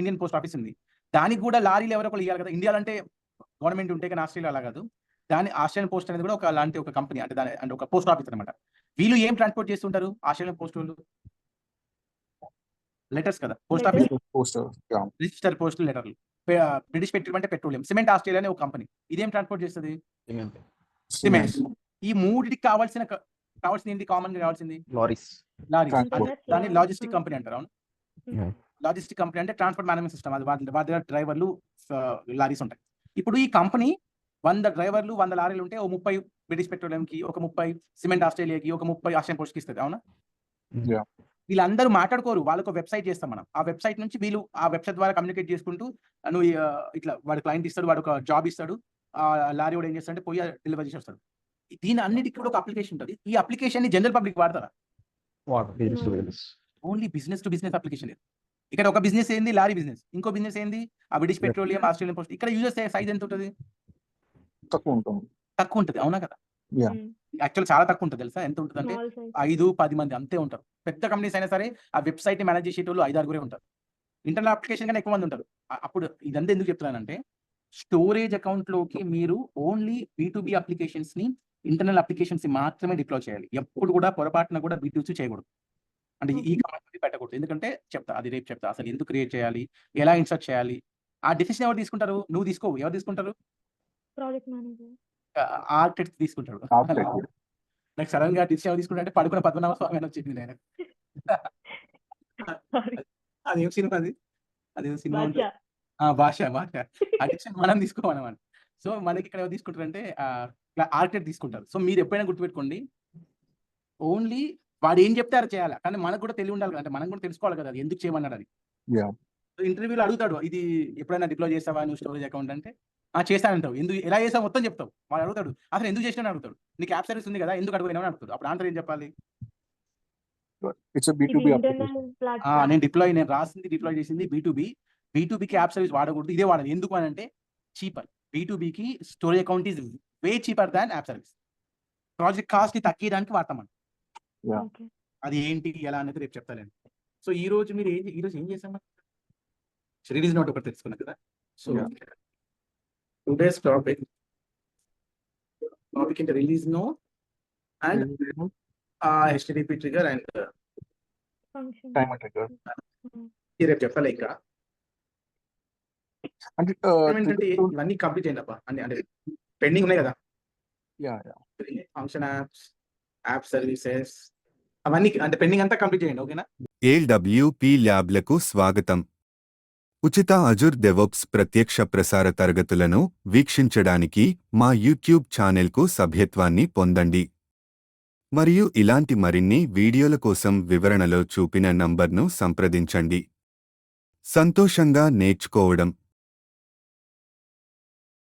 Indian post office ఉంది, దానికి కూడా లారీలు ఎవరో ఒకరు ఇవ్వాలి కదా. ఇండియాలో అంటే గవర్నమెంట్ ఉంటే, కానీ ఆస్ట్రేలియా అలా కాదు. దాని ఆస్ట్రేలియన్ పోస్ట్ అనేది కూడా ఒక లాంటి ఒక కంపెనీ, అంటే దాని అంటే ఒక పోస్ట్ ఆఫీస్ అనమాట. వీళ్ళు ఏం ట్రాన్స్పోర్ట్ చేస్తుంటారు? ఆస్ట్రేలియన్ పోస్ట్ వాళ్ళు లెటర్స్ కదా. పోస్ట్ ఆఫీస్ రిజిస్టర్ పోస్ట్ లెటర్లు. బ్రిటిష్ పెట్రోల్ అంటే పెట్రోలియం. సిమెంట్ ఆస్ట్రేలియా అనే ఒక కంపెనీ, ఇదేం ట్రాన్స్పోర్ట్ చేస్తుంది? సిమెంట్. ఈ మూడికి కావాల్సింది ఏంటి? కామన్ గా కావాల్సింది లారీస్. దాన్ని లాజిస్టిక్ కంపెనీ అంటారు. అవును, లాజిస్టిక్ కంపెనీ అంటే ట్రాన్స్పోర్ట్ మేనేజ్మెంట్ సిస్టమ్. అది వాటి దగ్గర డ్రైవర్లు, లారీస్ ఉంటాయి. ఇప్పుడు ఈ కంపెనీ 100 డ్రైవర్లు, 100 లారీలు ఉంటే, 30 బ్రిటిష్ పెట్రోలియం కి, ఒక 30 సిమెంట్ ఆస్ట్రేలియాకి, ఒక 30 ఆస్ట్రేలియన్ పోస్ట్ కి ఇస్తుంది. అవునా? వీళ్ళందరూ మాట్లాడుకోరు. వాళ్ళొక వెబ్‌సైట్ చేస్తాం మనం. ఆ వెబ్‌సైట్ నుంచి వీళ్ళు ఆ వెబ్‌సైట్ ద్వారా కమ్యూనికేట్ చేసుకుంటూ నువ్వు ఇట్లా వాడు క్లయింట్ ఇస్తాడు. వాడొక జాబ్ ఇస్తాడు. లారీ వాడు ఏం చేస్తాడంటే పోయి డెలివరీ చేసి వస్తాడు. దీని అన్నిటికి కూడా ఒక అప్లికేషన్ ఉంటది. ఈ అప్లికేషన్‌ని జనరల్ పబ్లిక్ వాడతారా? Business to No. Business. Only business to business application లేదు. ఇక్కడ ఒక బిజినెస్ ఏంది లారీ బిజినెస్. ఇంకో బిజినెస్ ఏంది బ్రిటిష్ పెట్రోలియం, ఆస్ట్రేలియన్ పోస్ట్. ఇక్కడ యూజర్స్ సైజ్ ఎంత ఉంటది? తక్కువ ఉంటుంది. తక్కువ ఉంటది. అవునా కదా? Yeah. యాక్చువల్ చాలా తక్కువ ఉంటది తెలుసా? ఎంత ఉంటదంటే స్మాల్ సైజ్. 5, 10 మంది అంతే ఉంటారు. పెద్ద కంపెనీస్ అయినా సరే ఆ వెబ్‌సైట్‌ని మేనేజ్ చేసేటోళ్ళు 5, 6 ఉంటారు. ఇంటర్నల్ అప్లికేషన్ కన్నా ఎక్కువ మంది ఉంటారు. అప్పుడు ఇదంతా ఎందుకు చెప్తున్నానంటే స్టోరేజ్ అకౌంట్‌లోకి మీరు ఓన్లీ బీ2బీ అప్లికేషన్స్‌ని ఇంటర్నల్ అప్లికేషన్స్‌ని మాత్రమే డిప్లాయ్ చేయాలి. ఎప్పుడు కూడా పొరపాటున కూడా బీ2సి చేయకూడదు. అంటే ఈ కమాండ్ పెట్టకూడదు. ఎందుకంటే చెప్తా. అది రేపు చెప్తా. అసలు ఎందుకు క్రియేట్ చేయాలి? ఎలా ఇన్సర్ట్ చేయాలి? ఆ డెసిషన్ ఎవరు తీసుకుంటారు? నువ్వు తీసుకోవు. ఎవరు తీసుకుంటారు? Project manager. ఆర్కిటెక్ట్ తీసుకుంటాడు. Architect. నాకు సడెన్‌గా డెసిషన్ ఎవరు తీసుకుంటారంటే పడుకున్న పద్మనాభ స్వామి అని వచ్చింది ఆయనకు. సారీ. అదేం సినిమా అది? అదేదో సినిమా భాష. ఉంటది. భాష. ఆ డెసిషన్ మనం తీసుకోమనమాట. సో, మనకి ఇక్కడ ఎవరు తీసుకుంటారంటే ఆర్కిటెక్ట్ తీసుకుంటారు. సో, మీరు ఎప్పుడైనా గుర్తుపెట్టుకోండి. ఓన్లీ వాడు ఏం చెప్తే అది చేయాలా. కానీ మనకు కూడా తెలివి ఉండాలి కదా! అంటే మనం కూడా తెలుసుకోవాలి కదా! అది ఎందుకు చేయమన్నాడు అది. Yeah. సో, ఇంటర్వ్యూలో అడుగుతాడు. ఇది ఎప్పుడైనా డిప్లాయ్ చేసావా నువ్వు స్టోరేజ్ అకౌంట్ అంటే? చేశానంటావు. ఎలా చేసావు మొత్తం చెప్తావు. వాడు అడుగుతాడు. అసలు ఎందుకు చేసినావు అని అడుగుతాడు. నీకు యాప్ సర్వీస్ ఉంది కదా! ఎందుకు అడగలేవు అని అడుగుతాడు. అప్పుడు ఆన్సర్ ఏం చెప్పాలి? It's a ఇది B2B application. Internal platform. నేను రాసింది డిప్లాయ్ చేసింది బీ2బీ. బీ2బీకి యాప్ సర్వీస్ వాడకూడదు. ఇదే వాడాలి. ఎందుకు అనంటే చీపర్. బీ2బీకి storage account is way cheaper than app service. Project కాస్ట్‌ని తగ్గియడానికి వాడతాం మనం. Yeah. ఓకే. అది ఏంటి? ఎలా అనేది రేపు చెప్తాలేండి. సో, ఈరోజు మీరు ఈరోజు ఏం చేసాం మనం? రిలీజ్ నోట్ ఒకటి తెలుసుకున్నాం కదా! So, Yeah. Today's topic in the release note and HTTP trigger and function. Timer trigger. రేపు చెప్తాలే ఇంకా. అంటే ఏంటంటే ఇవన్నీ కంప్లీట్ చేయండి అంటే పెండింగ్ ఉన్నాయి కదా! yeah. Function apps, app services అవన్నీ అంటే పెండింగ్ అంతా కంప్లీట్ చేయండి. ఓకేనా? ఏడబ్ల్యూపీ ల్యాబ్లకు స్వాగతం. ఉచిత అజూర్ డెవోప్స్ ప్రత్యక్ష ప్రసార తరగతులను వీక్షించడానికి మా యూట్యూబ్ ఛానెల్కు సభ్యత్వాన్ని పొందండి. మరియు ఇలాంటి మరిన్ని వీడియోల కోసం వివరణలో చూపిన నంబర్ను సంప్రదించండి. సంతోషంగా నేర్చుకోవడం.